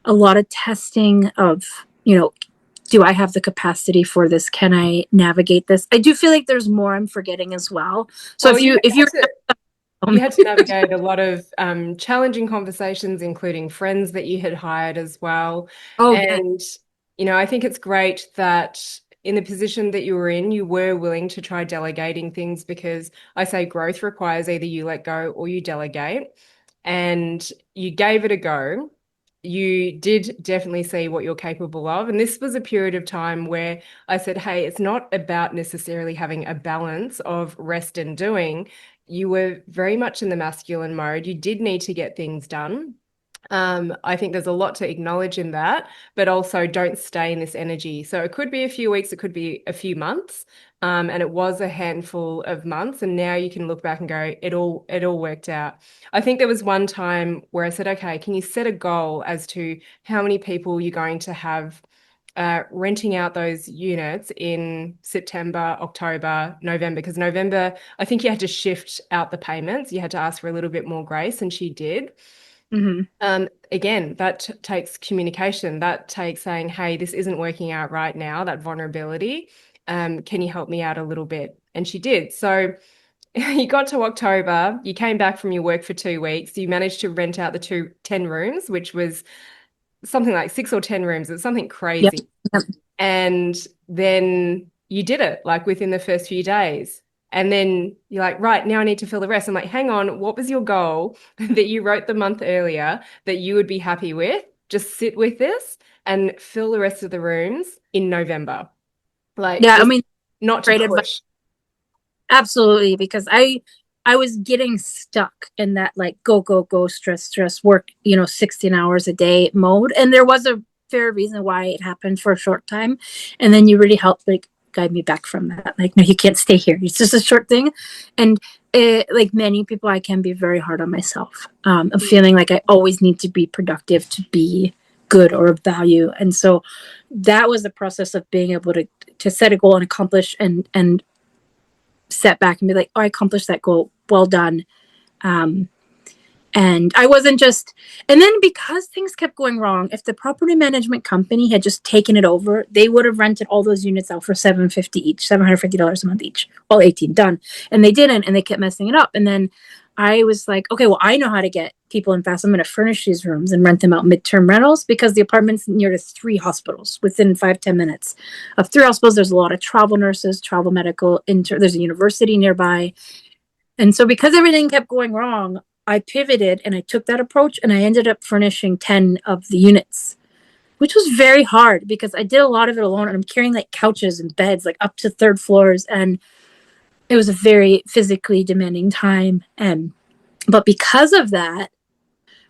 a lot of testing of, do I have the capacity for this? Can I navigate this? I do feel like there's more I'm forgetting as well. So Well, if you you had to navigate a lot of challenging conversations, including friends that you had hired as well. oh yeah. And, I think it's great that in the position that you were in, you were willing to try delegating things because I say growth requires either you let go or you delegate. And you gave it a go. You did definitely see what you're capable of. And this was a period of time where I said, hey, it's not about necessarily having a balance of rest and doing. You were very much in the masculine mode. You did need to get things done. I think there's a lot to acknowledge in that, but also don't stay in this energy. So it could be a few weeks, it could be a few months. And it was a handful of months. And now you can look back and go, it all worked out. I think there was one time where I said, okay, can you set a goal as to how many people you're going to have renting out those units in September, October, November? Because November, I think you had to shift out the payments. You had to ask for a little bit more grace, and she did. Mm-hmm. Again, that takes communication. That takes saying, hey, this isn't working out right now, that vulnerability. Can you help me out a little bit? And she did. So you got to October, you came back from your work for 2 weeks, you managed to rent out the 10 rooms, which was something like 6 or 10 rooms. It was something Yep. crazy. Yep. And then you did it like within the first few days. And then you're like, right, now I need to fill the rest. I'm like, hang on, what was your goal that you wrote the month earlier that you would be happy with? Just sit with this and fill the rest of the rooms in November. Like, Yeah, I just mean, not to great advice. push. Absolutely, because I was getting stuck in that like go go go stress work, 16 hours a day mode, and there was a fair reason why it happened for a short time, and then you really helped like guide me back from that. Like, no, you can't stay here. It's just a short thing, and like many people, I can be very hard on myself. Of feeling like I always need to be productive to be good or of value, and so that was the process of being able to set a goal and accomplish and set back and be like, oh, I accomplished that goal. Well done. Um, and I wasn't just, and then because things kept going wrong, if the property management company had just taken it over, they would have rented all those units out for $750 each, $750 a month each, all 18 done. And they didn't, and they kept messing it up. And then I was like, okay, well, I know how to get people in fast. I'm going to furnish these rooms and rent them out midterm rentals because the apartment's near to 3 hospitals within 5-10 minutes of 3 hospitals. There's a lot of travel nurses, travel medical, there's a university nearby. And so because everything kept going wrong, I pivoted and I took that approach and I ended up furnishing 10 of the units, which was very hard because I did a lot of it alone and I'm carrying like couches and beds like up to third floors, and it was a very physically demanding time. And but because of that,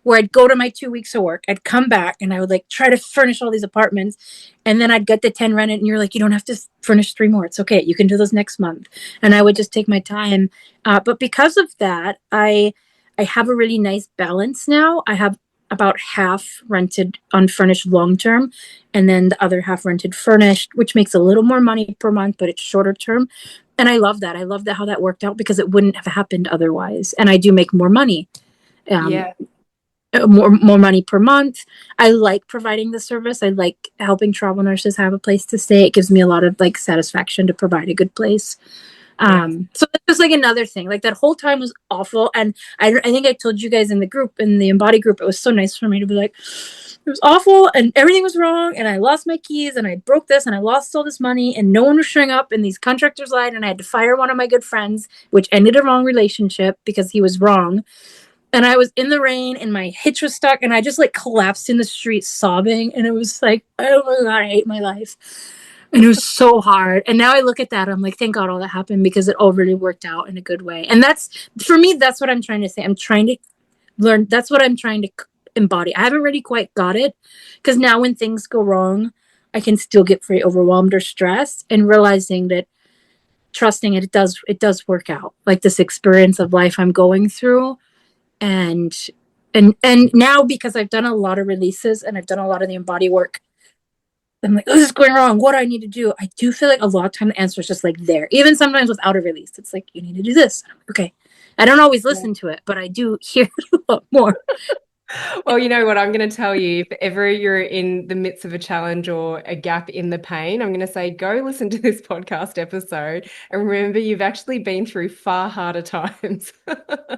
where I'd go to my 2 weeks of work, I'd come back and I would like try to furnish all these apartments, and then I'd get the 10 rented and you're like, you don't have to furnish 3 more. It's okay. You can do those next month. And I would just take my time. But because of that, I have a really nice balance now. I have about half rented unfurnished long term, and then the other half rented furnished, which makes a little more money per month, but it's shorter term. And I love that. I love that how that worked out because it wouldn't have happened otherwise. And I do make more money. Um, Yeah. more money per month. I like providing the service. I like helping travel nurses have a place to stay. It gives me a lot of like satisfaction to provide a good place. Yeah. So that's just like another thing. Like that whole time was awful. And I think I told you guys in the group, in the Embody group, it was so nice for me to be like, it was awful and everything was wrong. And I lost my keys and I broke this and I lost all this money and no one was showing up and these contractors lied and I had to fire one of my good friends, which ended a wrong relationship because he was wrong. And I was in the rain and my hitch was stuck and I just like collapsed in the street sobbing. And it was like, oh my God, I hate my life. And it was so hard. And now I look at that, I'm like, thank God all that happened because it all really worked out in a good way. And that's, for me, that's what I'm trying to say. I'm trying to learn. That's what I'm trying to embody. I haven't really quite got it because now when things go wrong, I can still get very overwhelmed or stressed, and realizing that trusting it, it does work out. Like this experience of life I'm going through, and and now because I've done a lot of releases and I've done a lot of the embody work, I'm like, oh, this is going wrong. What do I need to do? I do feel like a lot of time the answer is just like there. Even sometimes without a release, it's like you need to do this. I'm like, okay, I don't always listen to it, but I do hear it a lot more. Well, you know what? I'm going to tell you, if ever you're in the midst of a challenge or a gap in the pain, I'm going to say, go listen to this podcast episode. And remember, you've actually been through far harder times. Yeah,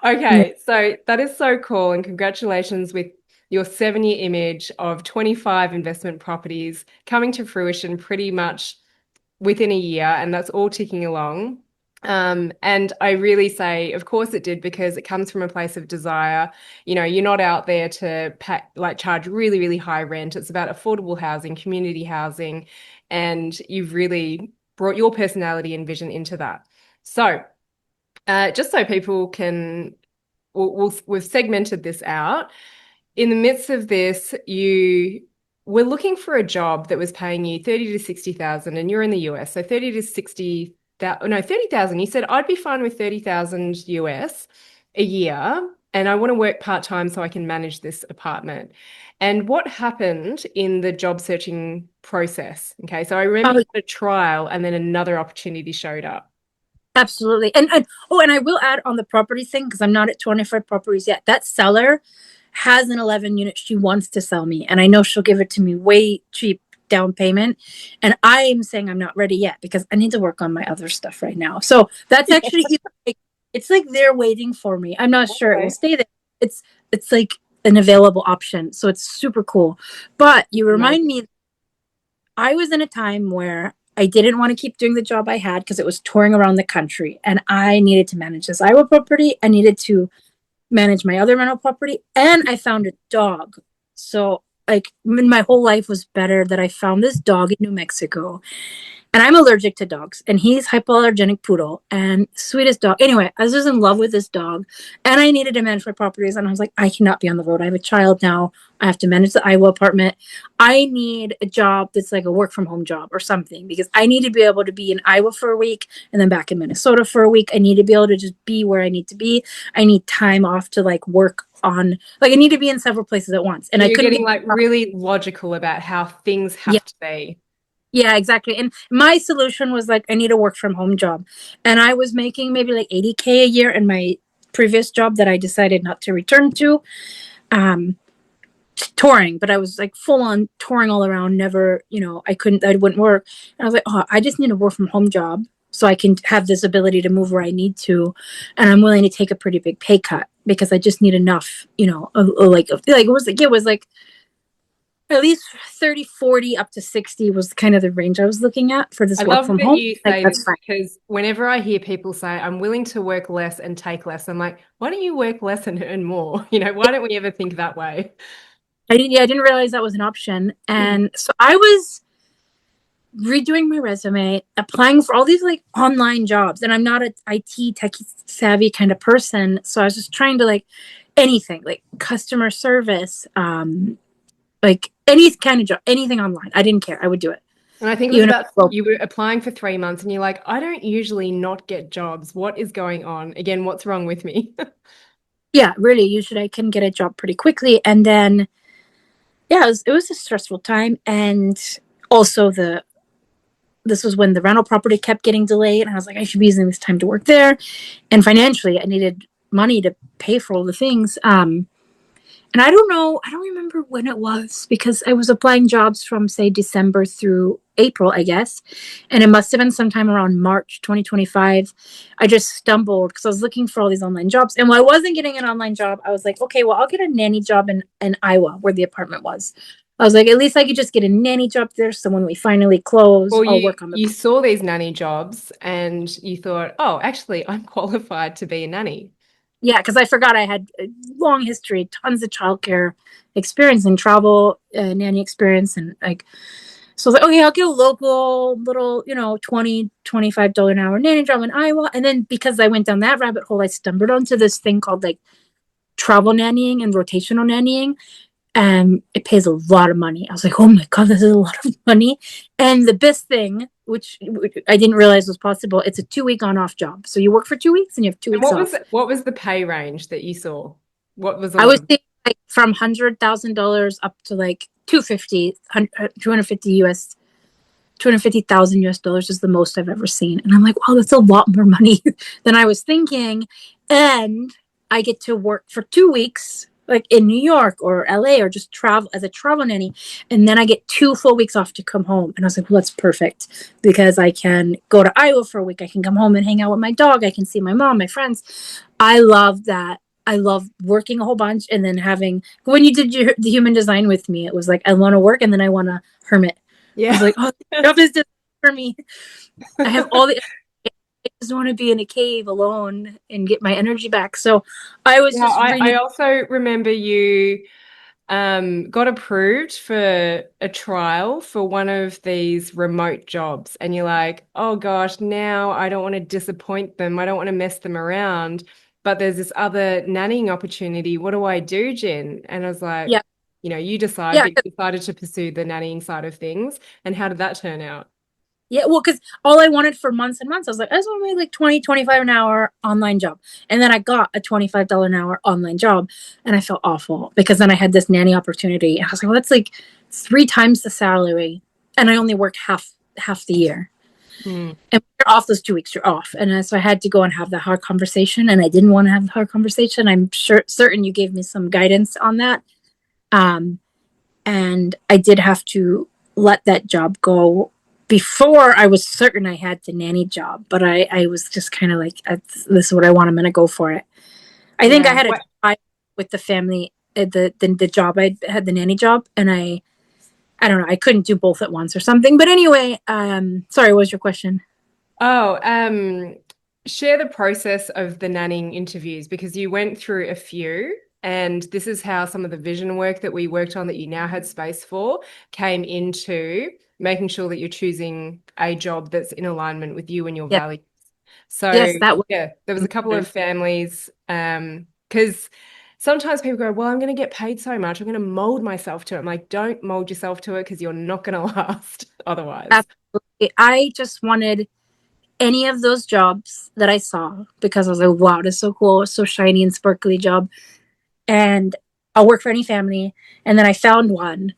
Okay, so that is so cool. And congratulations with your 7-year image of 25 investment properties coming to fruition pretty much within a year, and that's all ticking along. And I really say, of course it did, because it comes from a place of desire. You know, you're not out there to like charge really, really high rent. It's about affordable housing, community housing, and you've really brought your personality and vision into that. So, just so people can, we've segmented this out. In the midst of this, you were looking for a job that was paying you 30 to 60,000, and you're in the US. So 30 to 60,000, no, 30,000. You said I'd be fine with 30,000 US a year, and I want to work part-time so I can manage this apartment. And what happened in the job searching process? Okay, so I remember you oh, had a trial and then another opportunity showed up. absolutely. And oh, and I will add on the property thing because I'm not at 25 properties yet. That seller has an 11 unit she wants to sell me, and I know she'll give it to me way cheap down payment. And I am saying I'm not ready yet because I need to work on my other stuff right now. So that's actually like, it's like they're waiting for me. I'm not sure it will Okay. stay there. It's like an available option, so it's super cool. But you remind Amazing. me, I was in a time where I didn't want to keep doing the job I had because it was touring around the country, and I needed to manage this Iowa property. I needed to manage my other rental property, and I found a dog. So like my whole life was better that I found this dog in New Mexico, and I'm allergic to dogs, and he's hypoallergenic poodle and sweetest dog. Anyway, I was just in love with this dog, and I needed to manage my properties, and I was like, I cannot be on the road. I have a child now. I have to manage the Iowa apartment. I need a job that's like a work from home job or something because I need to be able to be in Iowa for a week and then back in Minnesota for a week. I need to be able to just be where I need to be. I need time off to like work on, like I need to be in several places at once, and I You're couldn't getting get. like really logical about how things Yeah. have to be. Yeah, exactly. And my solution was like, I need a work from home job. And I was making maybe like 80K a year in my previous job that I decided not to return to. Um, Touring, but I was like full on touring all around, never, I wouldn't work. And I was like, oh, I just need a work from home job so I can have this ability to move where I need to. And I'm willing to take a pretty big pay cut because I just need enough, it was like at least 30, 40 up to 60 was kind of the range I was looking at for I this work love from that home. you Like, say that's this fine. because whenever I hear people say, I'm willing to work less and take less, I'm like, why don't you work less and earn more? You know, why don't we ever think that way? I didn't realize that was an option. Mm. And so I was redoing my resume, applying for all these like online jobs. And I'm not an IT tech savvy kind of person. So I was just trying to like anything, like customer service, like any kind of job, anything online. I didn't care. I would do it. And I think it was Even if about well, you were applying for 3 months and you're like, I don't usually not get jobs. What is going on? Again, what's wrong with me? yeah, really, usually I can get a job pretty quickly. And then yeah, it was a stressful time. And also this was when the rental property kept getting delayed. And I was like, I should be using this time to work there. And financially, I needed money to pay for all the things. And I don't remember when it was because I was applying jobs from say December through April, I guess. And it must have been sometime around March 2025. I just stumbled because I was looking for all these online jobs. And while I wasn't getting an online job, I was like, okay, well, I'll get a nanny job in Iowa where the apartment was. I was like, at least I could just get a nanny job there. So when we finally close, Well, I'll you work on the. you saw these nanny jobs and you thought, oh, actually, I'm qualified to be a nanny. Yeah, because I forgot I had a long history, tons of childcare experience and travel nanny experience. And like, so I was like, okay, I'll get a local little, $20, $25 an hour nanny job in Iowa. And then because I went down that rabbit hole, I stumbled onto this thing called like travel nannying and rotational nannying. And it pays a lot of money. I was like, oh my God, this is a lot of money. And the best thing, which I didn't realize was possible, it's a 2 week on off job. So you work for 2 weeks and you have two And weeks off. what was the pay range that you saw? What was a I lot was of thinking like from $100,000 up to like 250 US, 250,000 US dollars is the most I've ever seen. And I'm like, wow, that's a lot more money than I was thinking. And I get to work for 2 weeks, like in New York or LA, or just travel as a travel nanny. And then I get 2 full weeks off to come home. And I was like, well, that's perfect because I can go to Iowa for a week. I can come home and hang out with my dog. I can see my mom, my friends. I love that. I love working a whole bunch and then having, when you did the human design with me, it was like, I want to work and then I want to hermit. I was Yeah. like, oh, job is just for me. I have all the, I just want to be in a cave alone and get my energy back. So I was Yeah, just I renewing. also remember you got approved for a trial for one of these remote jobs, and you're like, oh gosh, now I don't want to disappoint them. I don't want to mess them around. But there's this other nannying opportunity. What do I do, Jen? And I was like, Yeah. Yeah. you decided to pursue the nannying side of things. And how did that turn out? Yeah, well, because all I wanted for months and months, I was like, I just want to make like 20, 25 an hour online job. And then I got a $25 an hour online job and I felt awful because then I had this nanny opportunity. I was like, well, that's like 3 times the salary. And I only work half the year. Hmm. And you're off those 2 weeks, you're off. And so I had to go and have the hard conversation. And I didn't want to have the hard conversation. I'm certain you gave me some guidance on that. Um, and I did have to let that job go before I was certain I had the nanny job, but I was just kind of like, this is what I want. I'm going to go for it. I think I Yeah. had a tie with the family, the job I had the nanny job, and I don't know, I couldn't do both at once or something. But anyway, sorry, what was your question? Oh, share the process of the nanning interviews because you went through a few, and this is how some of the vision work that we worked on that you now had space for came into making sure that you're choosing a job that's in alignment with you and your Yeah, values. So yes, that was. yeah, there was a couple of families, because sometimes people go, well, I'm going to get paid so much, I'm going to mold myself to it. I'm like, don't mold yourself to it because you're not going to last otherwise. Absolutely. I just wanted any of those jobs that I saw because I was like, wow, this is so cool, it's so shiny and sparkly job. And I'll work for any family. And then I found one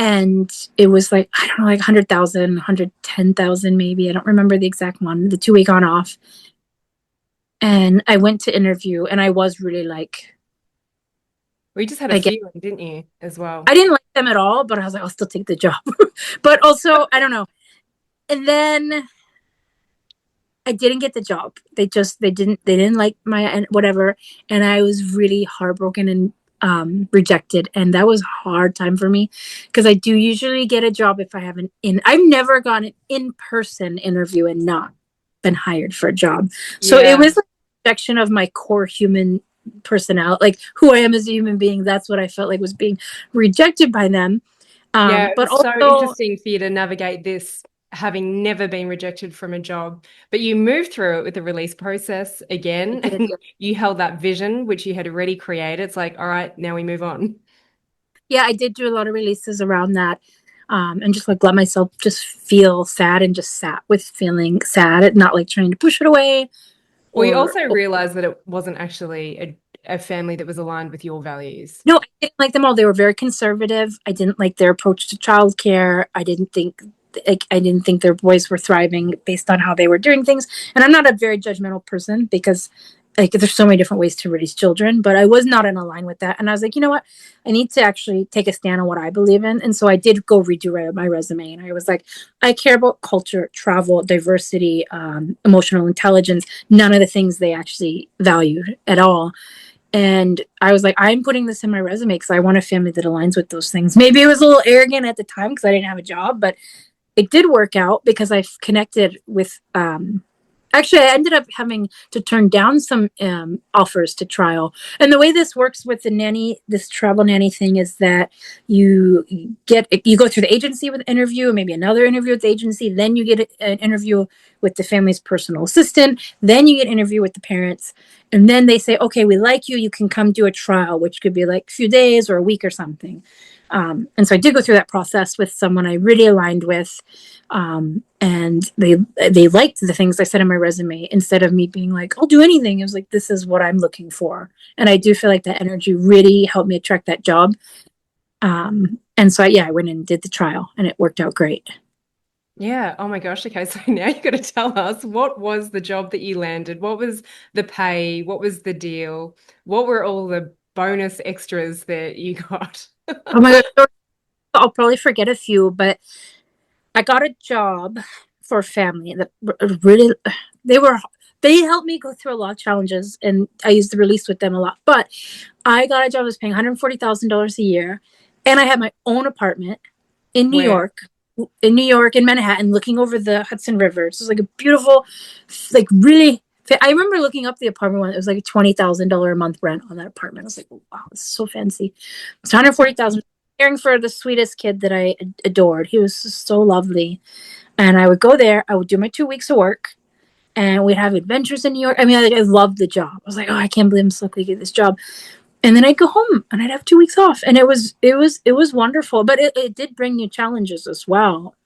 and it was like, I don't know, like 100,000, 110,000 maybe. I don't remember the exact one, the 2 week on off. And I went to interview and I was really like, We just had a I guess feeling, didn't you, as well? I didn't like them at all, but I was like, I'll still take the job. But also, I don't know. And then I didn't get the job. They didn't like my whatever, and I was really heartbroken and rejected, and that was a hard time for me because I do usually get a job if I haven't in. I've never gone an in person interview and not been hired for a job, so it Yeah. was like a rejection of my core human personality, like who I am as a human being. That's what I felt like was being rejected by them. Yeah, it But was so also, interesting for you to navigate this, having never been rejected from a job, but you moved through it with the release process I again, did. and you held that vision, which you had already created. It's like, all right, now we move on. Yeah, I did do a lot of releases around that. And just like let myself just feel sad and just sat with feeling sad, not like trying to push it away Well, you or also realized that it wasn't actually a family that was aligned with your values. no, I didn't like them all. They were very conservative. I didn't like their approach to childcare. I didn't think their boys were thriving based on how they were doing things. And I'm not a very judgmental person because like there's so many different ways to raise children, but I was not in a line with that. And I was like, you know what? I need to actually take a stand on what I believe in. And so I did go redo my resume. And I was like, I care about culture, travel, diversity, emotional intelligence, none of the things they actually valued at all. And I was like, I'm putting this in my resume because I want a family that aligns with those things. Maybe it was a little arrogant at the time because I didn't have a job, but it did work out because I connected with actually I ended up having to turn down some offers to trial. And the way this works with the nanny, this travel nanny thing, is that you go through the agency with an interview, maybe another interview with the agency, then you get an interview with the family's personal assistant, then you get an interview with the parents, and then they say, okay, we like you can come do a trial, which could be like a few days or a week or something. And so I did go through that process with someone I really aligned with, and they liked the things I said in my resume. Instead of me being like, I'll do anything, it was like, this is what I'm looking for. And I do feel like that energy really helped me attract that job. And so I went and did the trial, and it worked out great. Yeah. Oh my gosh. Okay. So now you got to tell us, what was the job that you landed? What was the pay? What was the deal? What were all the bonus extras that you got? Oh my god, I'll probably forget a few, but I got a job for a family that really they were they helped me go through a lot of challenges, and I used the release with them a lot. But I got a job that was paying $140,000 a year, and I had my own apartment in New Where? York, in Manhattan, looking over the Hudson River. It was like a beautiful, like really. I remember looking up the apartment when it was like a $20,000 a month rent on that apartment. I was like, wow, this is so fancy. It's 140,000. Caring for the sweetest kid that I adored. He was just so lovely, and I would go there. I would do my 2 weeks of work, and we'd have adventures in New York. I mean, I loved the job. I was like, oh, I can't believe I'm so lucky to get this job. And then I'd go home and I'd have 2 weeks off, and it was wonderful. But it did bring new challenges as well.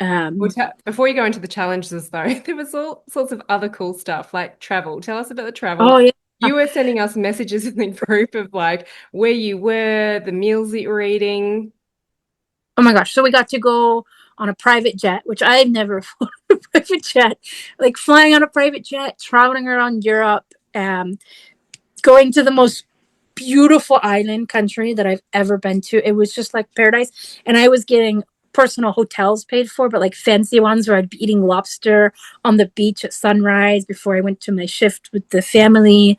Before you go into the challenges, though, there was all sorts of other cool stuff like travel. Tell us about the travel. Oh yeah. You were sending us messages in the group of like where you were, the meals that you were eating. Oh my gosh. So we got to go on a private jet, which I've never flown a private jet. Like flying on a private jet, traveling around Europe, going to the most beautiful island country that I've ever been to. It was just like paradise. And I was getting personal hotels paid for, but like fancy ones where I'd be eating lobster on the beach at sunrise before I went to my shift with the family.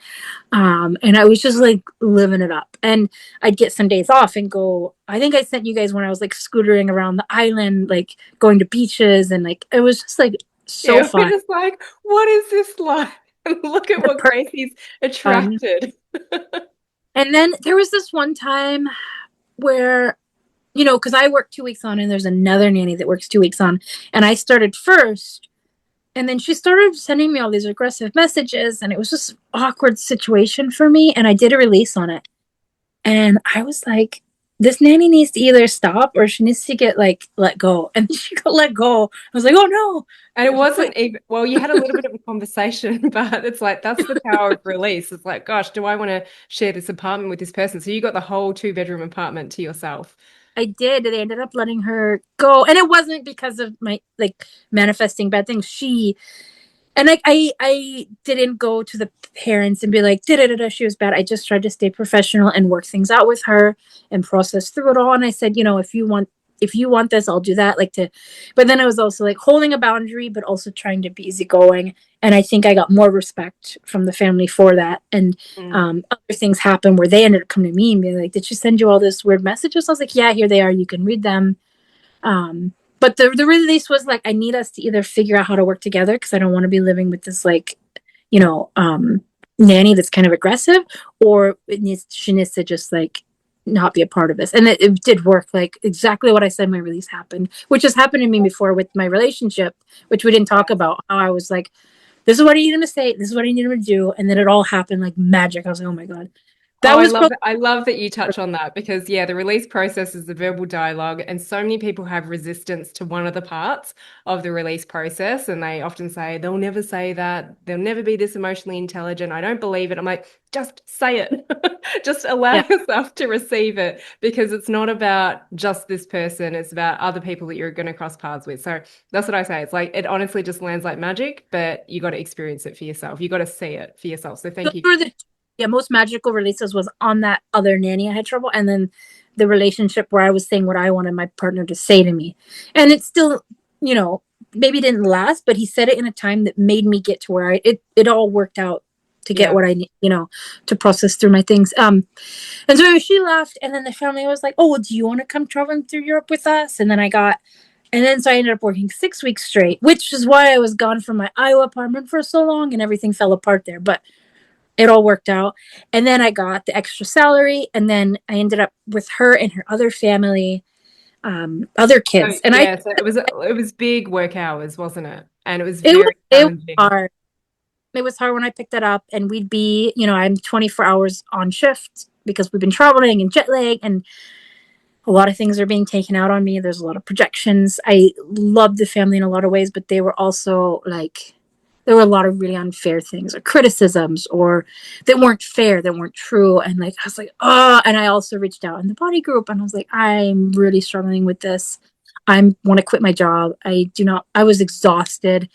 And I was just like living it up. And I'd get some days off and go. I think I sent you guys when I was like scootering around the island, like going to beaches, and like it was just like so Yeah, we're fun. just like, what is this like? Look at The what Gracie's fun. attracted. And then there was this one time where, because I work 2 weeks on and there's another nanny that works 2 weeks on. And I started first. And then she started sending me all these aggressive messages. And it was just an awkward situation for me. And I did a release on it. And I was like, this nanny needs to either stop or she needs to get like let go. And she got let go. I was like, oh no. And it But wasn't even, well, you had a little bit of a conversation, but it's like, that's the power of release. It's like, gosh, do I want to share this apartment with this person? So you got the whole two-bedroom apartment to yourself. I did. They ended up letting her go. And it wasn't because of my like manifesting bad things. And like I didn't go to the parents and be like, da da da, she was bad. I just tried to stay professional and work things out with her and process through it all. And I said, if you want this, I'll do that. But then I was also like holding a boundary, but also trying to be easygoing. And I think I got more respect from the family for that. And Mm. other things happened where they ended up coming to me and being like, did she send you all this weird messages? I was like, yeah, here they are. You can read them. But the release was like, I need us to either figure out how to work together because I don't want to be living with this like, you know, nanny that's kind of aggressive, or she needs to just like not be a part of this. And it did work. Like exactly what I said, my release happened, which has happened to me before with my relationship, which we didn't talk about. How I was like, this is what I need him to say, this is what I need him to do, and then it all happened like magic. I was like, oh my god. Oh, That was probably I love that you touch on that because yeah, the release process is the verbal dialogue, and so many people have resistance to one of the parts of the release process, and they often say they'll never say that, they'll never be this emotionally intelligent. I don't believe it. I'm like, just say it. Just allow yeah. yourself to receive it because it's not about just this person, it's about other people that you're going to cross paths with. So that's what I say. It's like it honestly just lands like magic, but you got to experience it for yourself. You got to see it for yourself. So Those thank you. were the most magical releases was on that other nanny I had trouble, and then the relationship where I was saying what I wanted my partner to say to me, and it still, maybe didn't last, but he said it in a time that made me get to where it all worked out to get Yeah. what I need, to process through my things. And so she left, and then the family was like, "Oh, well, do you want to come traveling through Europe with us?" And then so I ended up working 6 weeks straight, which is why I was gone from my Iowa apartment for so long, and everything fell apart there. But it all worked out. And then I got the extra salary, and then I ended up with her and her other family, other So kids. And yeah, so it was big work hours, wasn't it? And it was it was very it was challenging. hard. It was hard when I picked that up, and we'd be, I'm 24 hours on shift because we've been traveling and jet lag, and a lot of things are being taken out on me. There's a lot of projections. I loved the family in a lot of ways, but they were also like, there were a lot of really unfair things or criticisms or that weren't fair, that weren't true. And like, I was like, oh, and I also reached out in the body group and I was like, I'm really struggling with this. I want to quit my job. I was exhausted.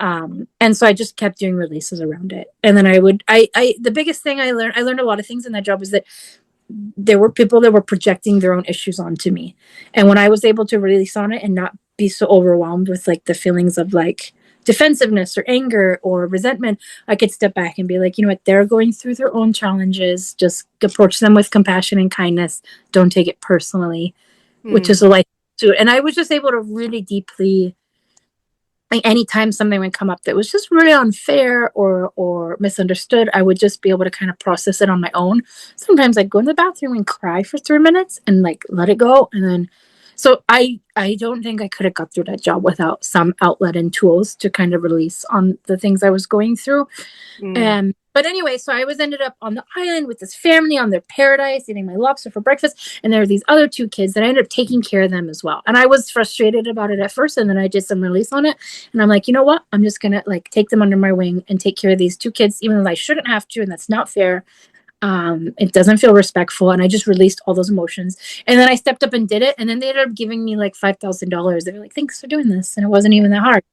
And so I just kept doing releases around it. And then the biggest thing I learned a lot of things in that job is that there were people that were projecting their own issues onto me. And when I was able to release on it and not be so overwhelmed with like the feelings of like defensiveness or anger or resentment, I could step back and be like, you know what, they're going through their own challenges. Just approach them with compassion and kindness. Don't take it personally, which is Hmm. a life to it. And I was just able to really deeply, like anytime something would come up that was just really unfair or misunderstood, I would just be able to kind of process it on my own. Sometimes I'd go in the bathroom and cry for 3 minutes and like let it go, and then so I don't think I could have got through that job without some outlet and tools to kind of release on the things I was going through. Hmm. But anyway, so I was ended up on the island with this family on their paradise, eating my lobster for breakfast. And there were these other two kids that I ended up taking care of them as well. And I was frustrated about it at first. And then I did some release on it. And I'm like, you know what? I'm just going to like take them under my wing and take care of these two kids, even though I shouldn't have to. And that's not fair. It doesn't feel respectful. And I just released all those emotions. And then I stepped up and did it. And then they ended up giving me like $5,000. They were like, thanks for doing this. And it wasn't even that hard.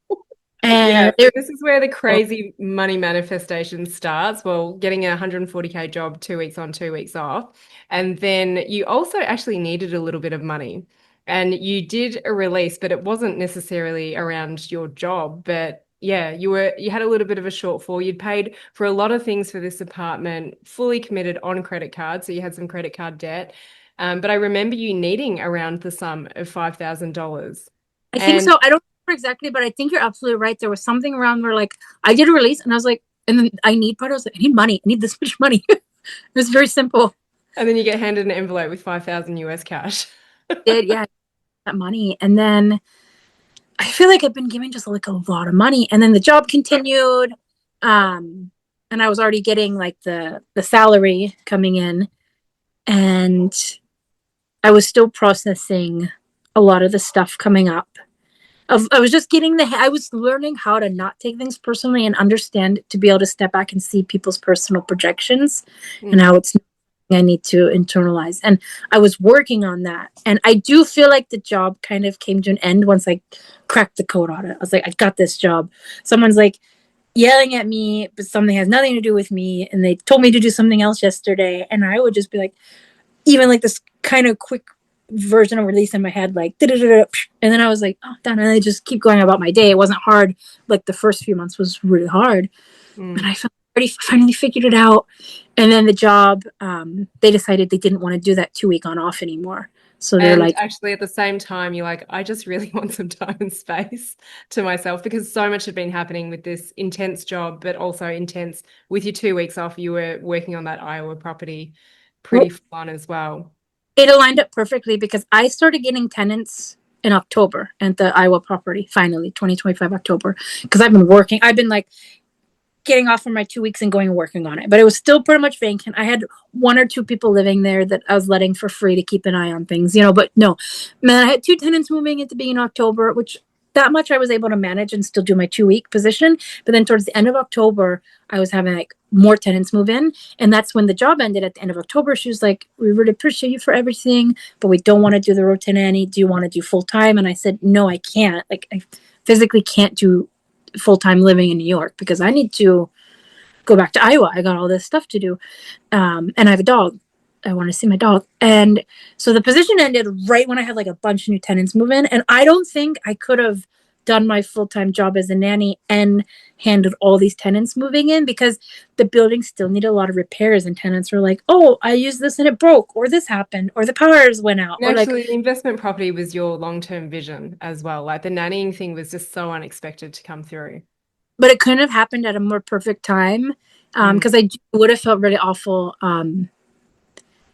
Yeah, And so they this is where the were, crazy money manifestation starts. Well, getting a 140K job 2 weeks on, 2 weeks off. And then you also actually needed a little bit of money. And you did a release, but it wasn't necessarily around your job. But yeah, you had a little bit of a shortfall. You'd paid for a lot of things for this apartment, fully committed on credit card. So you had some credit card debt. But I remember you needing around the sum of $5,000. I think And so. I don't remember exactly, but I think you're absolutely right. There was something around where like I did a release and I was like, and then I need part. I was like, I need money. I need this much money. It was very simple. And then you get handed an envelope with 5,000 US cash. Did yeah, that money, and then I feel like I've been given just like a lot of money, and then the job continued, um, and I was already getting like the salary coming in, and I was still processing a lot of the stuff coming up. I was just getting I was learning how to not take things personally and understand to be able to step back and see people's personal projections and how Mm, it's I need to internalize. And I was working on that. And I do feel like the job kind of came to an end once I cracked the code on it. I was like, I got this job. Someone's like yelling at me, but something has nothing to do with me. And they told me to do something else yesterday. And I would just be like, even like this kind of quick version of release in my head, like, and then I was like, oh, done. And I just keep going about my day. It wasn't hard. Like the first few months was really hard. And mm. I finally figured it out. And then the job, they decided they didn't want to do that 2 week on off anymore. So they're And like, actually, at the same time, you're like, I just really want some time and space to myself because so much had been happening with this intense job, but also intense with your 2 weeks off. You were working on that Iowa property pretty full on as well. it aligned up perfectly because I started getting tenants in October at the Iowa property, finally, 2025 October. Because I've been like getting off for my 2 weeks and going and working on it. But it was still pretty much vacant. I had one or two people living there that I was letting for free to keep an eye on things, but no, man, I had two tenants moving at the beginning of October, which that much I was able to manage and still do my 2 week position. But then towards the end of October, I was having like more tenants move in. And that's when the job ended at the end of October. She was like, we really appreciate you for everything, but we don't want to do the rota nanny. Do you want to do full time? And I said, no, I can't. Like, I physically can't do full time living in New York because I need to go back to Iowa. I got all this stuff to do. And I have a dog. I want to see my dog. And so the position ended right when I had like a bunch of new tenants move in. And I don't think I could have done my full time job as a nanny and handled all these tenants moving in because the building still needed a lot of repairs. And tenants were like, oh, I used this and it broke, or this happened, or the powers went out, And or like, actually, the investment property was your long-term vision as well. Like the nannying thing was just so unexpected to come through. but it couldn't have happened at a more perfect time Mm. because I would have felt really awful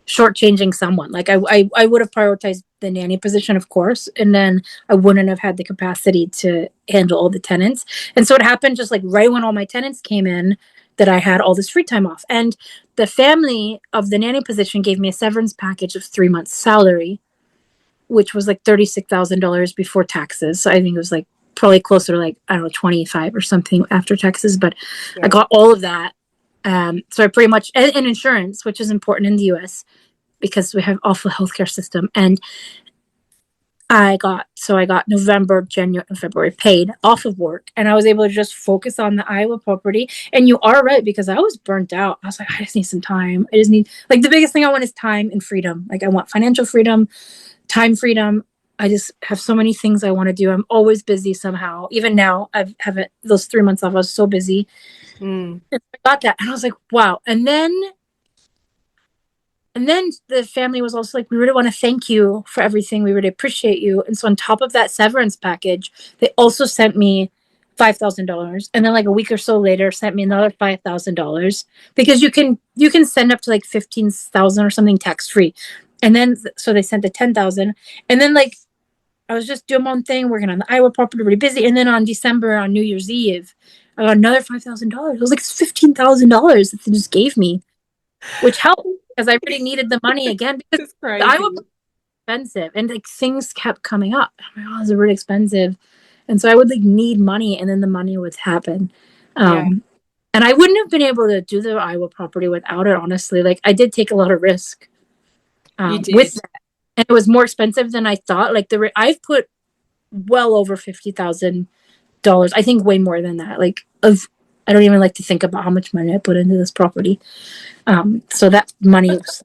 shortchanging someone. Like I would have prioritized the nanny position, of course, and then I wouldn't have had the capacity to handle all the tenants. And so it happened just like right when all my tenants came in that I had all this free time off. And the family of the nanny position gave me a severance package of 3 months' salary, which was like $36,000 before taxes. So I think it was like probably closer to like, I don't know, 25 or something after taxes. But I Yeah. got all of that. So I pretty much, and insurance, which is important in the US because we have awful healthcare system. And I got November, January, and February paid off of work, and I was able to just focus on the Iowa property. And you are right because I was burnt out. I was like, I just need some time. I just need like the biggest thing I want is time and freedom. Like I want financial freedom, time freedom. I just have so many things I want to do. I'm always busy somehow. Even now, I haven't those 3 months off. I was so busy. Mm. And I got that, and I was like, wow. And then the family was also like, we really want to thank you for everything. We really appreciate you. And so on top of that severance package, they also sent me $5,000. And then like a week or so later, sent me another $5,000 because you can send up to like 15,000 or something tax free. And then so they sent the 10,000. And then like I was just doing my own thing, working on the Iowa property, really busy. And then on December, on New Year's Eve, I got another $5,000. It was like $15,000 that they just gave me, which helped because I really needed the money again because It's the Iowa was crazy. expensive and like things kept coming up. I'm like, oh, this is really expensive. And so I would like need money and then the money would happen. Yeah, Um, and I wouldn't have been able to do the Iowa property without it, honestly. Like I did take a lot of risk you with did. that. And it was more expensive than I thought. Like I've put well over $50,000. I think way more than that. I don't even like to think about how much money I put into this property. So that money was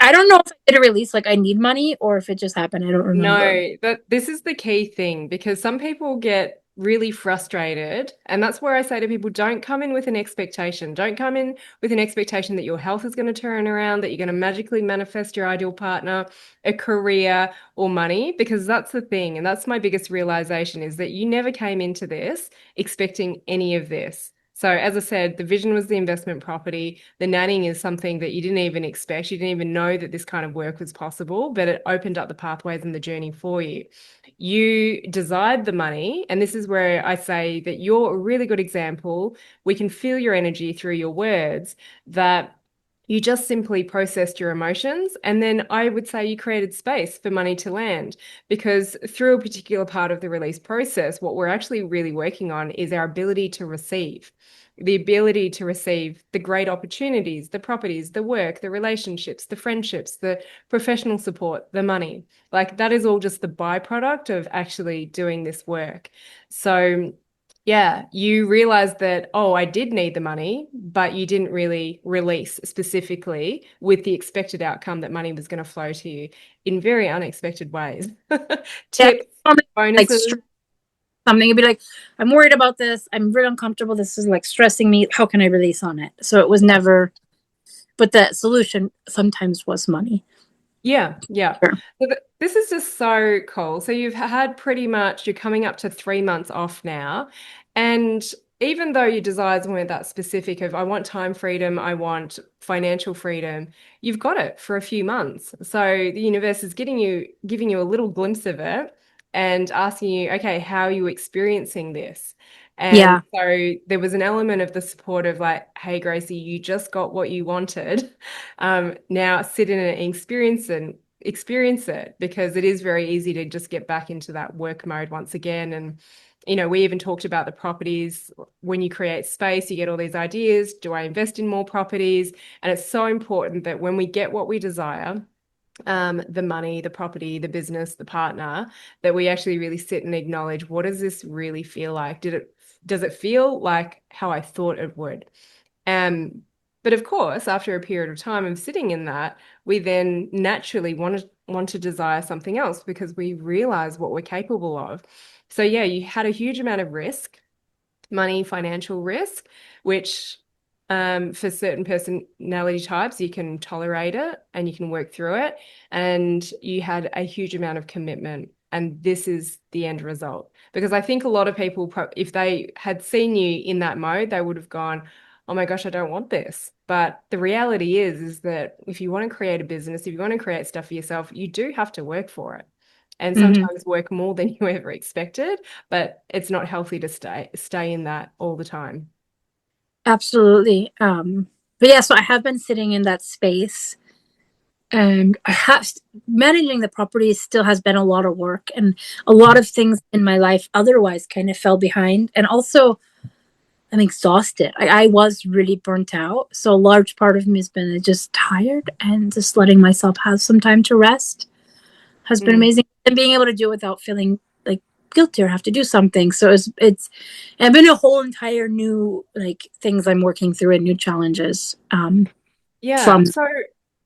I don't know if I did a release like I need money or if it just happened. I don't remember. No, but this is the key thing because some people get really frustrated. And that's where I say to people, don't come in with an expectation. Don't come in with an expectation that your health is going to turn around, that you're going to magically manifest your ideal partner, a career, or money, because that's the thing. And that's my biggest realization is that you never came into this expecting any of this. So, as I said, the vision was the investment property. The nannying is something that you didn't even expect. You didn't even know that this kind of work was possible, but it opened up the pathways and the journey for you. You desired the money. And this is where I say that you're a really good example. We can feel your energy through your words that you just simply processed your emotions. And then I would say you created space for money to land because through a particular part of the release process, what we're actually really working on is our ability to receive. The ability to receive the great opportunities, the properties, the work, the relationships, the friendships, the professional support, the money. Like that is all just the byproduct of actually doing this work. So, yeah, you realized that, oh, I did need the money, but you didn't really release specifically with the expected outcome that money was going to flow to you in very unexpected ways. Yeah, Tips, like bonuses. something. It'd be like, I'm worried about this. I'm really uncomfortable. This is like stressing me. How can I release on it? So it was Yeah. never, but the solution sometimes was money. Yeah, yeah. Sure. This is just so cool. So you've had pretty much, you're coming up to 3 months off now. And even though your desires weren't that specific of, I want time freedom, I want financial freedom, you've got it for a few months. So the universe is giving you a little glimpse of it and asking you, okay, how are you experiencing this? And Yeah. so there was an element of the support of like, hey, Gracie, you just got what you wanted. Now sit in it and experience it, because it is very easy to just get back into that work mode once again. And, we even talked about the properties. When you create space, you get all these ideas. Do I invest in more properties? And it's so important that when we get what we desire, the money, the property, the business, the partner, that we actually really sit and acknowledge, what does this really feel like? Does it feel like how I thought it would? Um, but of course, after a period of time of sitting in that, we then naturally want to desire something else because we realize what we're capable of. So yeah, you had a huge amount of risk, money, financial risk, which for certain personality types, you can tolerate it and you can work through it. And you had a huge amount of commitment. And this is the end result. Because I think a lot of people, if they had seen you in that mode, they would have gone, oh my gosh, I don't want this. But the reality is that if you want to create a business, if you want to create stuff for yourself, you do have to work for it, and Hmm. sometimes work more than you ever expected, but it's not healthy to stay in that all the time. Absolutely. But yeah, so I have been sitting in that space, and I have managing the property still has been a lot of work, and a lot of things in my life otherwise kind of fell behind. And also, I'm exhausted. I was really burnt out. So a large part of me has been just tired, and just letting myself have some time to rest has been Mm. amazing. And being able to do it without feeling like guilty or have to do something. So it's and been a whole entire new like things I'm working through and new challenges Yeah. from. So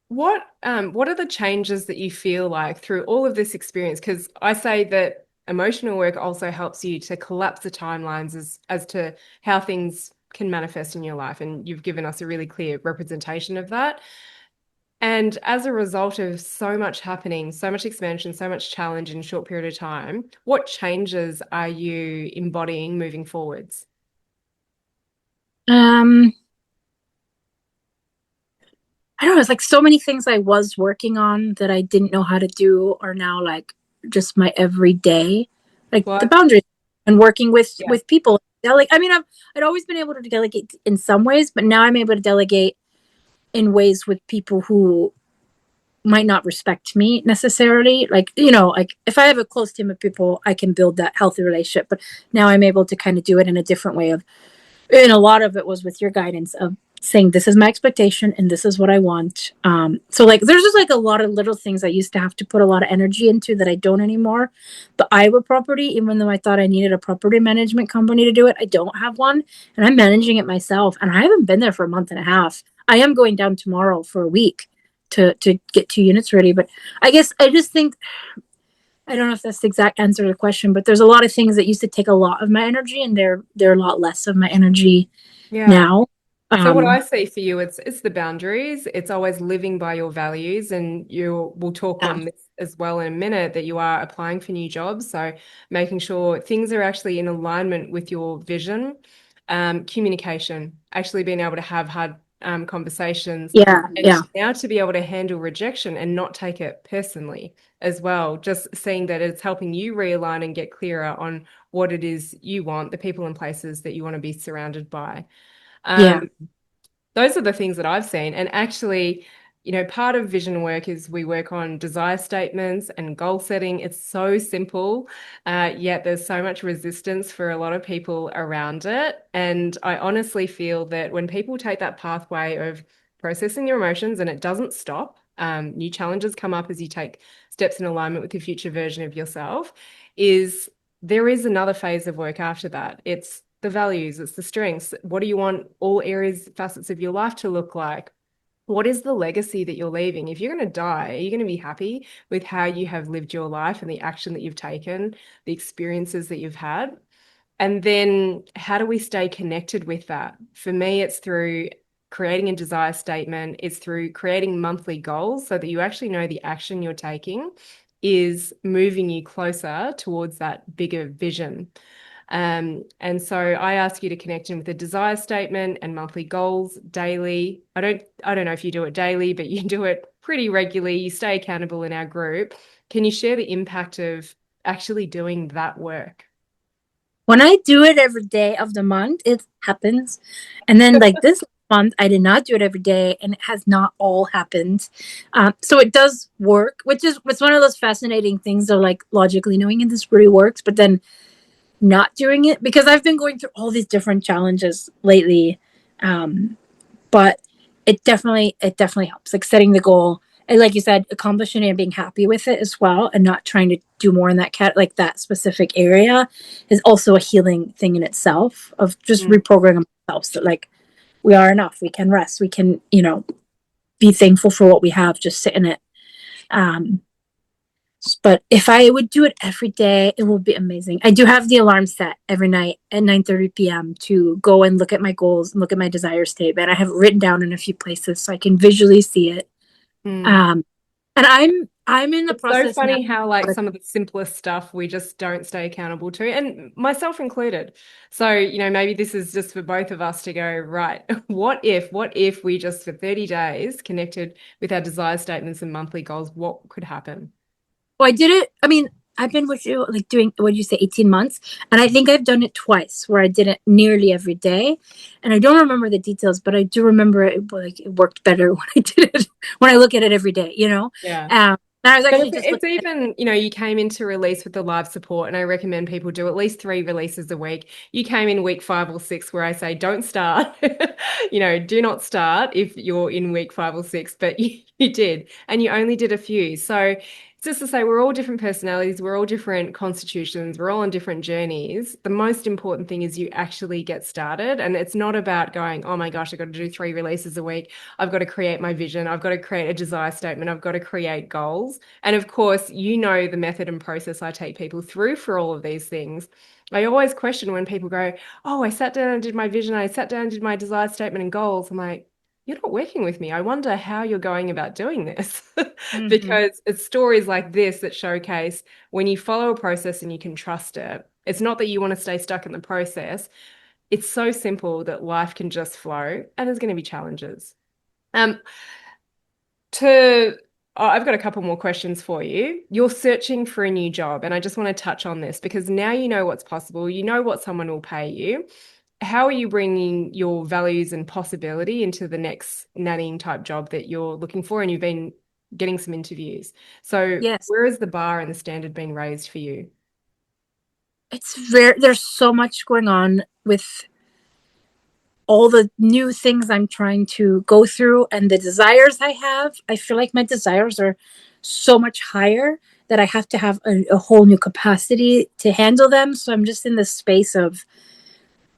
what are the changes that you feel like through all of this experience? Because I say that emotional work also helps you to collapse the timelines as to how things can manifest in your life. And you've given us a really clear representation of that. And as a result of so much happening, so much expansion, so much challenge in a short period of time, what changes are you embodying moving forwards? um I don't know, it's like so many things I was working on that I didn't know how to do are now like just my everyday, like the What? boundaries and working Yeah. with people. I mean, I'd always been able to delegate in some ways, but now I'm able to delegate in ways with people who might not respect me necessarily. Like, like if I have a close team of people, I can build that healthy relationship. But now I'm able to kind of do it in a different way of, and a lot of it was with your guidance of saying this is my expectation and this is what I want. So like there's just like a lot of little things I used to have to put a lot of energy into that I don't anymore. The Iowa property, even though I thought I needed a property management company to do it, I don't have one, and I'm managing it myself, and I haven't been there for a month and a half. I am going down tomorrow for a week to get 2 units ready. But I guess I just think, I don't know if that's the exact answer to the question, but there's a lot of things that used to take a lot of my energy, and they're a lot less of my energy Yeah. now. So what Um, I see for you, it's the boundaries. It's always living by your values, and you will talk yeah, on this as well in a minute, that you are applying for new jobs. So making sure things are actually in alignment with your vision, communication, actually being able to have hard conversations, yeah, and yeah, now to be able to handle rejection and not take it personally as well. Just seeing that it's helping you realign and get clearer on what it is you want, the people and places that you want to be surrounded by. yeah, Um, those are the things that I've seen. And actually, part of vision work is we work on desire statements and goal setting. It's so simple, yet there's so much resistance for a lot of people around it. And I honestly feel that when people take that pathway of processing your emotions, and it doesn't stop, new challenges come up as you take steps in alignment with the future version of yourself, is there is another phase of work after that. It's the values, it's the strengths. What do you want all areas, facets of your life to look like? What is the legacy that you're leaving? If you're going to die, are you going to be happy with how you have lived your life and the action that you've taken, the experiences that you've had? And then how do we stay connected with that? For me, it's through creating a desire statement, it's through creating monthly goals so that you actually know the action you're taking is moving you closer towards that bigger vision. And so I ask you to connect in with a desire statement and monthly goals daily. I don't know if you do it daily, but you do it pretty regularly. You stay accountable in our group. Can you share the impact of actually doing that work? When I do it every day of the month, it happens. And then like this month, I did not do it every day, and it has not all happened. So it does work, which is it's one of those fascinating things of like logically knowing it this really works, but then not doing it because I've been going through all these different challenges lately. But it definitely helps, like setting the goal and like you said, accomplishing it and being happy with it as well, and not trying to do more in that like that specific area is also a healing thing in itself of just Mm. reprogramming ourselves that like we are enough, we can rest, we can be thankful for what we have, just sit in it. um but if I would do it every day, it will be amazing. I do have the alarm set every night at 9:30 p.m. to go and look at my goals and look at my desire statement. I have it written down in a few places so I can visually see it. Mm. Um, and I'm in the It's so process now. funny how like some of the simplest stuff we just don't stay accountable to, and myself included. So, maybe this is just for both of us to go, right, what if we just for 30 days connected with our desire statements and monthly goals, what could happen? Well, I did it. I mean, I've been with you like doing what did you say, 18 months, and I think I've done it twice where I did it nearly every day, and I don't remember the details, but I do remember it worked better when I did it when I look at it every day. Yeah. And I was But actually it's, just it's looking at. even, you came into release with the live support, and I recommend people do at least 3 releases a week. You came in week 5 or 6, where I say don't start. Do not start if you're in week 5 or 6, but you did, and you only did a few. So it's just to say we're all different personalities, we're all different constitutions, we're all on different journeys. The most important thing is you actually get started, and it's not about going, oh my gosh, I've got to do 3 releases a week. I've got to create my vision. I've got to create a desire statement. I've got to create goals. And of course, the method and process I take people through for all of these things. I always question when people go, oh, I sat down and did my vision. I sat down and did my desire statement and goals. I'm like, you're not working with me. I wonder how you're going about doing this. Mhm. Because it's stories like this that showcase when you follow a process and you can trust it. It's not that you want to stay stuck in the process. It's so simple that life can just flow, and there's going to be challenges. Um, to I've got a couple more questions for you. You're searching for a new job, and I just want to touch on this because now you know what's possible, you know what someone will pay you. How are you bringing your values and possibility into the next nannying type job that you're looking for? And you've been getting some interviews. So, Yes, where is the bar and the standard being raised for you? it's very there's so much going on with all the new things I'm trying to go through and the desires I have. I feel like my desires are so much higher that I have to have a whole new capacity to handle them. So I'm just in this space of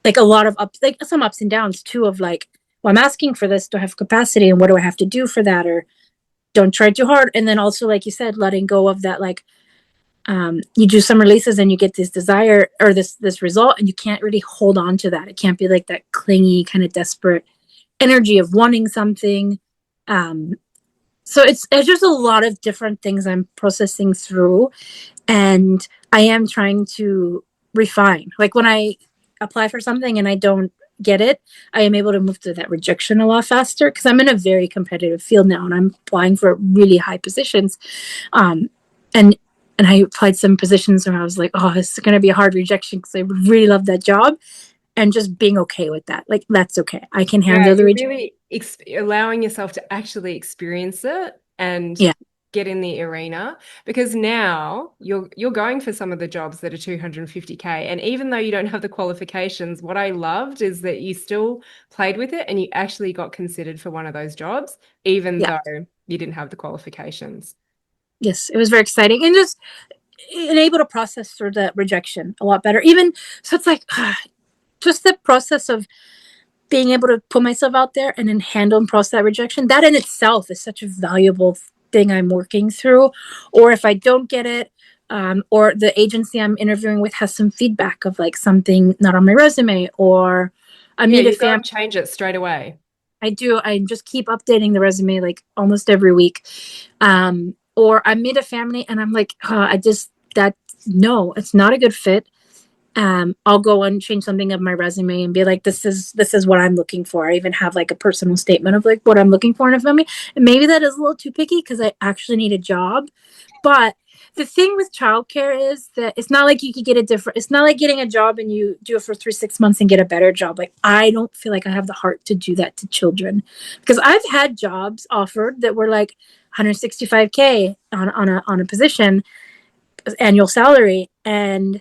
like a lot of ups, like some ups and downs too, of like, well, I'm asking for this. Do I have capacity? And what do I have to do for that? Or don't try too hard. And then also, like you said, letting go of that, like, you do some releases and you get this desire or this result, and you can't really hold on to that. It can't be like that clingy kind of desperate energy of wanting something. um so it's just a lot of different things I'm processing through, and I am trying to refine, like when I apply for something and I don't get it, I am able to move through that rejection a lot faster because I'm in a very competitive field now and I'm applying for really high positions. um and and I applied some positions where I was like, oh, this is going to be a hard rejection because I really love that job, and just being okay with that, like that's okay, I can Yeah, handle the you're rejection. really allowing yourself to actually experience it and Yeah. get in the arena, because now you're going for some of the jobs that are 250K, and even though you don't have the qualifications, what I loved is that you still played with it and you actually got considered for one of those jobs even Yeah. though you didn't have the qualifications. Yes, it was very exciting and just able to process through the rejection a lot better. Even so, it's like just the process of being able to put myself out there and then handle and process that rejection. That in itself is such a valuable thing I'm working through. Or if I don't get it, or the agency I'm interviewing with has some feedback of like something not on my resume, or I Yeah, meet a you go family. and change it straight away. I do. I just keep updating the resume like almost every week. Or I meet a family and I'm like, I just that no, it's not a good fit. I'll go and change something of my resume and be like, this is what I'm looking for. I even have like a personal statement of like what I'm looking for in a family. And maybe that is a little too picky because I actually need a job, but the thing with childcare is that it's not like you could get a different, it's not like getting a job and you do it for 3 6 months and get a better job. Like, I don't feel like I have the heart to do that to children, because I've had jobs offered that were like 165K on a position, annual salary, and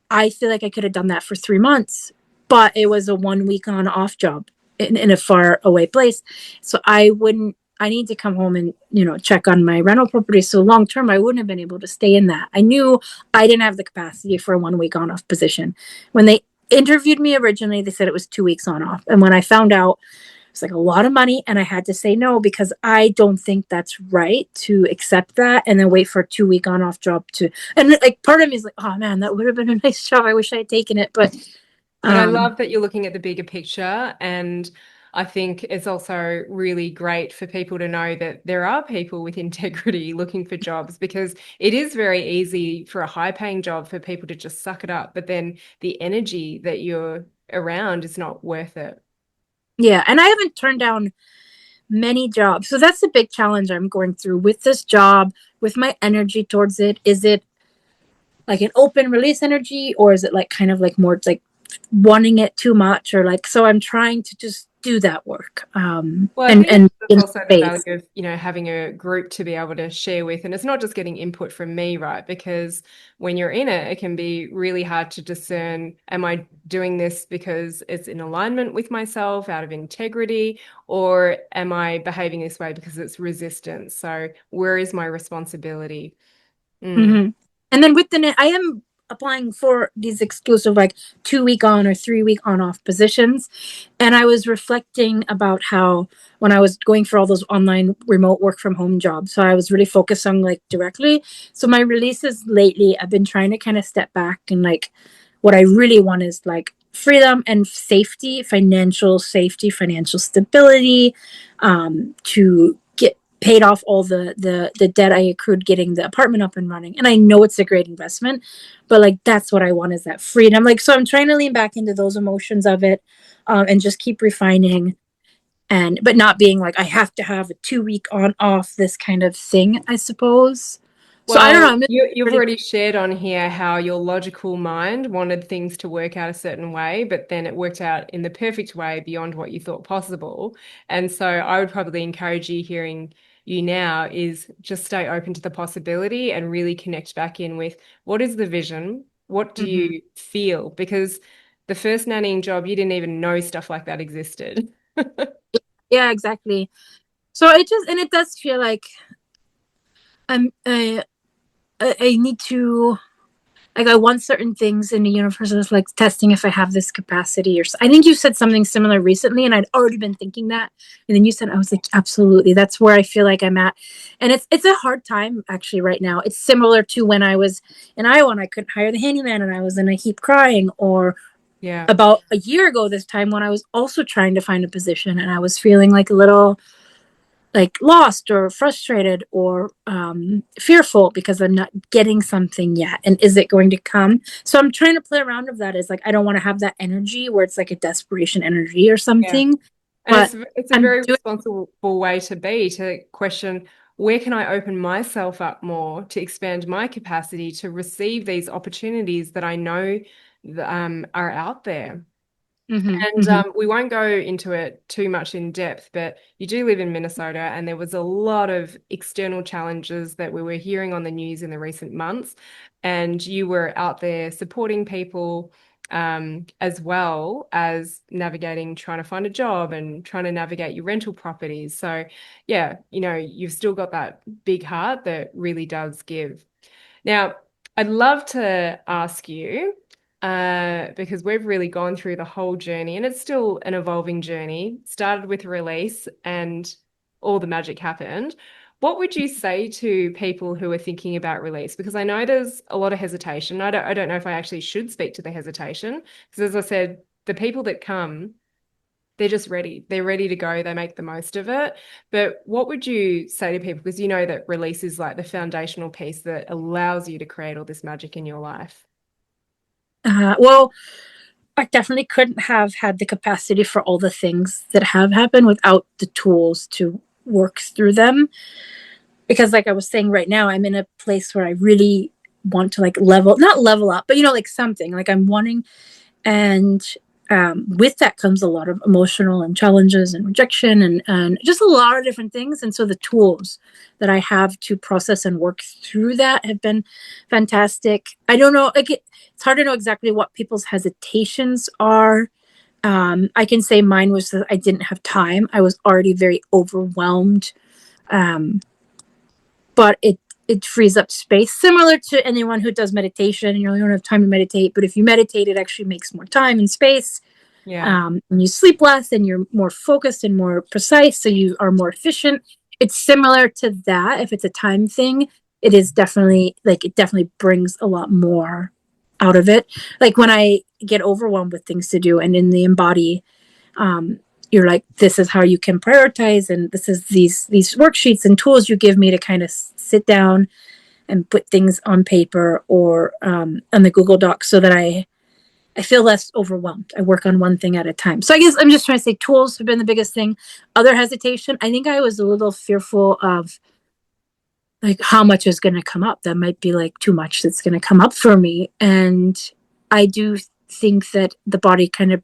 I feel like I could have done that for 3 months, but it was a 1 week on off job in a far away place. So I wouldn't, I need to come home and, check on my rental property. So long term, I wouldn't have been able to stay in that. I knew I didn't have the capacity for a 1 week on off position. When they interviewed me originally, they said it was 2 weeks on off. And when I found out, it's like a lot of money, and I had to say no, because I don't think that's right to accept that and then wait for a 2 week on off job to, and like part of me is like, oh man, that would have been a nice job. I wish I had taken it. But But I um love that you're looking at the bigger picture. And I think it's also really great for people to know that there are people with integrity looking for jobs, because it is very easy for a high paying job for people to just suck it up. But then the energy that you're around is not worth it. yeah, and I haven't turned down many jobs. So that's the big challenge I'm going through with this job, with my energy towards it. Is it like an open release energy, or is it like kind of like more like wanting it too much, or like, so I'm trying to just do that work, Well, I and think that's in also the value space. of, having a group to be able to share with. And it's not just getting input from me, right? Because when you're in it, it can be really hard to discern, am I doing this because it's in alignment with myself out of integrity, or am I behaving this way because it's resistance? So where is my responsibility? Mm. Mm-hmm. And then with the I am applying for these exclusive like 2 week on or 3 week on off positions. And I was reflecting about how when I was going for all those online remote work from home jobs, so I was really focused on like directly. So my releases lately, I've been trying to kind of step back, and like what I really want is like freedom and safety, financial safety, financial stability, to get paid off all the debt I accrued getting the apartment up and running. And I know it's a great investment, but like that's what I want, is that freedom. Like, so I'm trying to lean back into those emotions of it, and just keep refining, and but not being like I have to have a 2 week on off this kind of thing, I suppose. So I don't know. Well, I'm just you've pretty. already shared on here how your logical mind wanted things to work out a certain way, but then it worked out in the perfect way beyond what you thought possible. And so I would probably encourage you, hearing you now, is just stay open to the possibility and really connect back in with, what is the vision? What do Mhm. you feel? Because the first nannying job, you didn't even know stuff like that existed. Yeah, exactly. So it just, and it does feel like I'm I need to, like, I want certain things in the universe. It's like testing if I have this capacity, or I think you said something similar recently, and I'd already been thinking that, and then you said, I was like, absolutely, that's where I feel like I'm at. And it's a hard time actually right now. It's similar to when I was in Iowa and I couldn't hire the handyman, and I was in a heap crying, or Yeah. about a year ago this time when I was also trying to find a position and I was feeling like a little like lost or frustrated or fearful because I'm not getting something yet. And is it going to come? So I'm trying to play around with that. Is like, I don't want to have that energy where it's like a desperation energy or Yeah. something, And but it's a I'm very doing. responsible way to be, to question, where can I open myself up more to expand my capacity to receive these opportunities that I know are out there. Mm-hmm, And mm-hmm, we won't go into it too much in depth, but you do live in Minnesota, and there was a lot of external challenges that we were hearing on the news in the recent months. And you were out there supporting people, as well as navigating, trying to find a job and trying to navigate your rental properties. So, yeah, you've still got that big heart that really does give. Now, I'd love to ask you, because we've really gone through the whole journey, and it's still an evolving journey. Started with release and all the magic happened. What would you say to people who are thinking about release? Because I know there's a lot of hesitation. I don't know if I actually should speak to the hesitation, because as I said, the people that come, they're just ready. They're ready to go. They make the most of it. But what would you say to people? Because you know that release is like the foundational piece that allows you to create all this magic in your life. well, I definitely couldn't have had the capacity for all the things that have happened without the tools to work through them. because like I was saying, right now I'm in a place where I really want to like not level up, but like something like I'm wanting. And with that comes a lot of emotional and challenges and rejection and just a lot of different things. And so the tools that I have to process and work through that have been fantastic. I don't know, like it's hard to know exactly what people's hesitations are. I can say mine was that I didn't have time. I was already very overwhelmed. Um, but it frees up space, similar to anyone who does meditation. You don't have time to meditate, but if you meditate, it actually makes more time and space. Yeah. And you sleep less and you're more focused and more precise, so you are more efficient. It's similar to that. If it's a time thing, it is definitely like it definitely brings a lot more out of it. Like when I get overwhelmed with things to do, and in the embody, um, you're like, this is how you can prioritize, and this is these worksheets and tools you give me to kind of sit down and put things on paper or on the Google Doc, so that I feel less overwhelmed. I work on one thing at a time. So I guess I'm just trying to say tools have been the biggest thing. Other hesitation, I think I was a little fearful of like how much is going to come up. That might be like too much that's going to come up for me. And I do think that the body kind of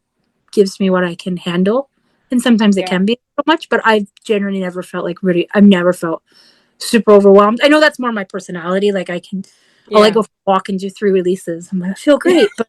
gives me what I can handle. And sometimes it Yeah. can be so much, but I've generally never felt like really, I've never felt super overwhelmed. I know that's more my personality. Like I'll like Yeah. go for a walk and do 3 releases. I'm like, I feel great. But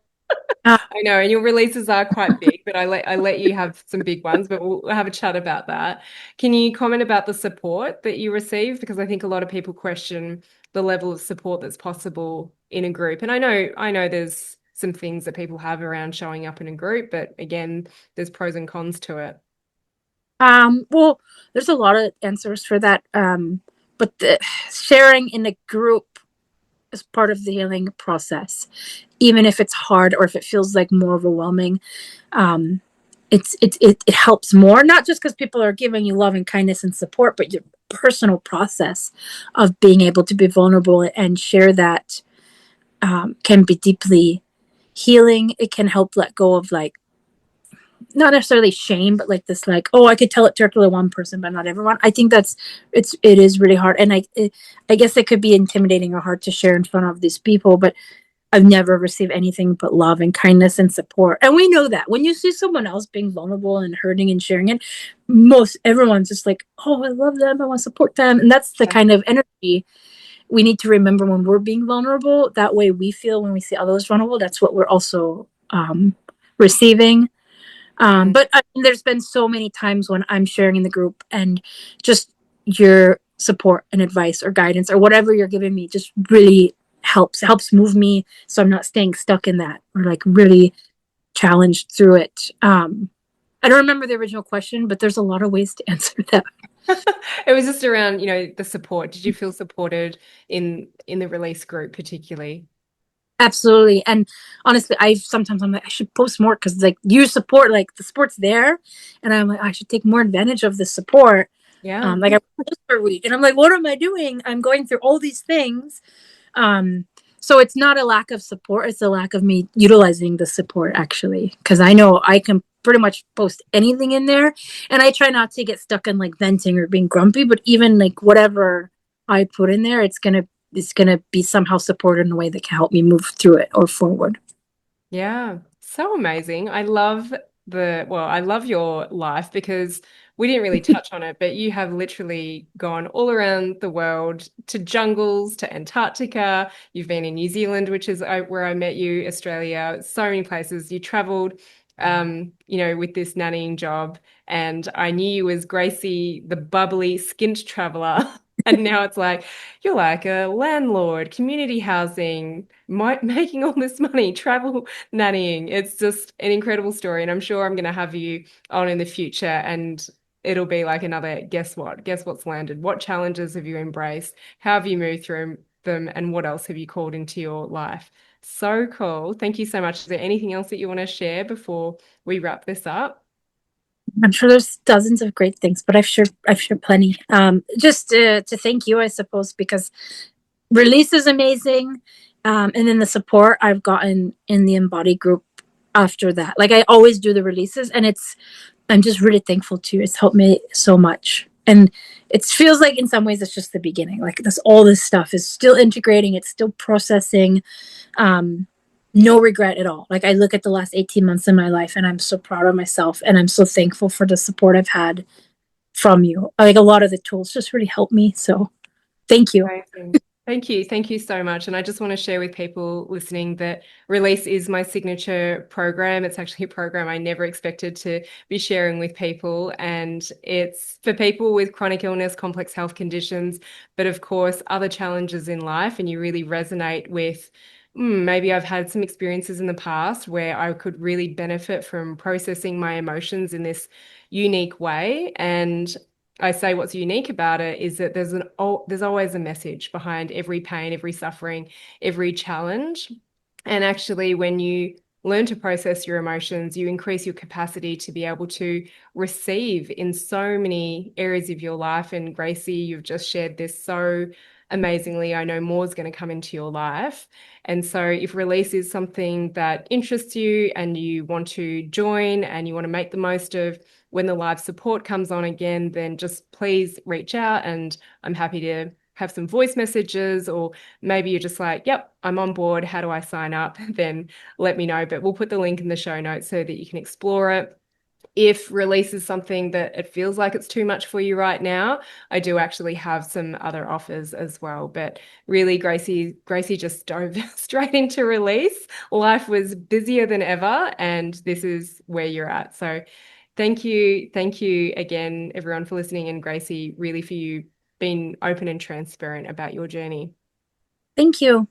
uh, I know, and your releases are quite big, but I let you have some big ones, but we'll have a chat about that. Can you comment about the support that you receive? Because I think a lot of people question the level of support that's possible in a group. And I know there's some things that people have around showing up in a group, but again, there's pros and cons to it. well, there's a lot of answers for that. But the sharing in a group is part of the healing process, even if it's hard or if it feels like more overwhelming. Um, it helps more, not just because people are giving you love and kindness and support, but your personal process of being able to be vulnerable and share that can be deeply healing. It can help let go of like not necessarily shame, but like this, like, oh, I could tell it directly to one person, but not everyone. I think it is really hard, and I guess it could be intimidating or hard to share in front of these people. But I've never received anything but love and kindness and support, and we know that when you see someone else being vulnerable and hurting and sharing it, most everyone's just like, oh, I love them, I want to support them, and that's the kind of energy we need to remember when we're being vulnerable. That way, we feel when we see others vulnerable, that's what we're also receiving. Mm. But I mean, there's been so many times when I'm sharing in the group and just your support and advice or guidance or whatever you're giving me just really helps move me, so I'm not staying stuck in that or like really challenged through it. I don't remember the original question, but there's a lot of ways to answer that. It was just around, the support. Did you feel supported in the release group particularly? Absolutely. And honestly, I'm like, I should post more because like you support, like the support's there. And I'm like, I should take more advantage of the support. Yeah. Like I post per week and I'm like, what am I doing? I'm going through all these things. Um, so it's not a lack of support, it's a lack of me utilizing the support actually. Cause I know I can pretty much post anything in there. And I try not to get stuck in like venting or being grumpy, but even like whatever I put in there, it's gonna be somehow supported in a way that can help me move through it or forward. Yeah, so amazing. I love your life because we didn't really touch on it, but you have literally gone all around the world to jungles, to Antarctica. You've been in New Zealand, which is where I met you, Australia, so many places. You traveled, with this nannying job, and I knew you as Gracie, the bubbly, skint traveler. And now it's like, you're like a landlord, community housing, making all this money, travel nannying. It's just an incredible story. And I'm sure I'm going to have you on in the future and it'll be like another guess what? Guess what's landed? What challenges have you embraced? How have you moved through them? And what else have you called into your life? So cool. Thank you so much. Is there anything else that you want to share before we wrap this up? I'm sure there's dozens of great things, but I've shared plenty. Just to thank you, I suppose, because release is amazing. And then the support I've gotten in the embody group after that. Like I always do the releases and I'm just really thankful to you. It's helped me so much. And it feels like in some ways it's just the beginning. Like this, all this stuff is still integrating, it's still processing. Um, no regret at all. Like I look at the last 18 months in my life and I'm so proud of myself and I'm so thankful for the support I've had from you. Like a lot of the tools just really helped me. So thank you. Amazing. Thank you. Thank you so much. And I just want to share with people listening that Release is my signature program. It's actually a program I never expected to be sharing with people. And it's for people with chronic illness, complex health conditions, but of course, other challenges in life. And you really resonate with maybe I've had some experiences in the past where I could really benefit from processing my emotions in this unique way. And I say what's unique about it is that there's always a message behind every pain, every suffering, every challenge. And actually, when you learn to process your emotions, you increase your capacity to be able to receive in so many areas of your life. And Gracie, you've just shared this so amazingly. I know more is going to come into your life. And so, if Release is something that interests you and you want to join and you want to make the most of when the live support comes on again, then just please reach out and I'm happy to have some voice messages, or maybe you're just like, yep, I'm on board. How do I sign up? Then let me know. But we'll put the link in the show notes so that you can explore it. If Release is something that it feels like it's too much for you right now, I do actually have some other offers as well. But really, Gracie just dove straight into Release. Life was busier than ever, and this is where you're at. So thank you again, everyone, for listening, and Gracie, really for you being open and transparent about your journey. Thank you.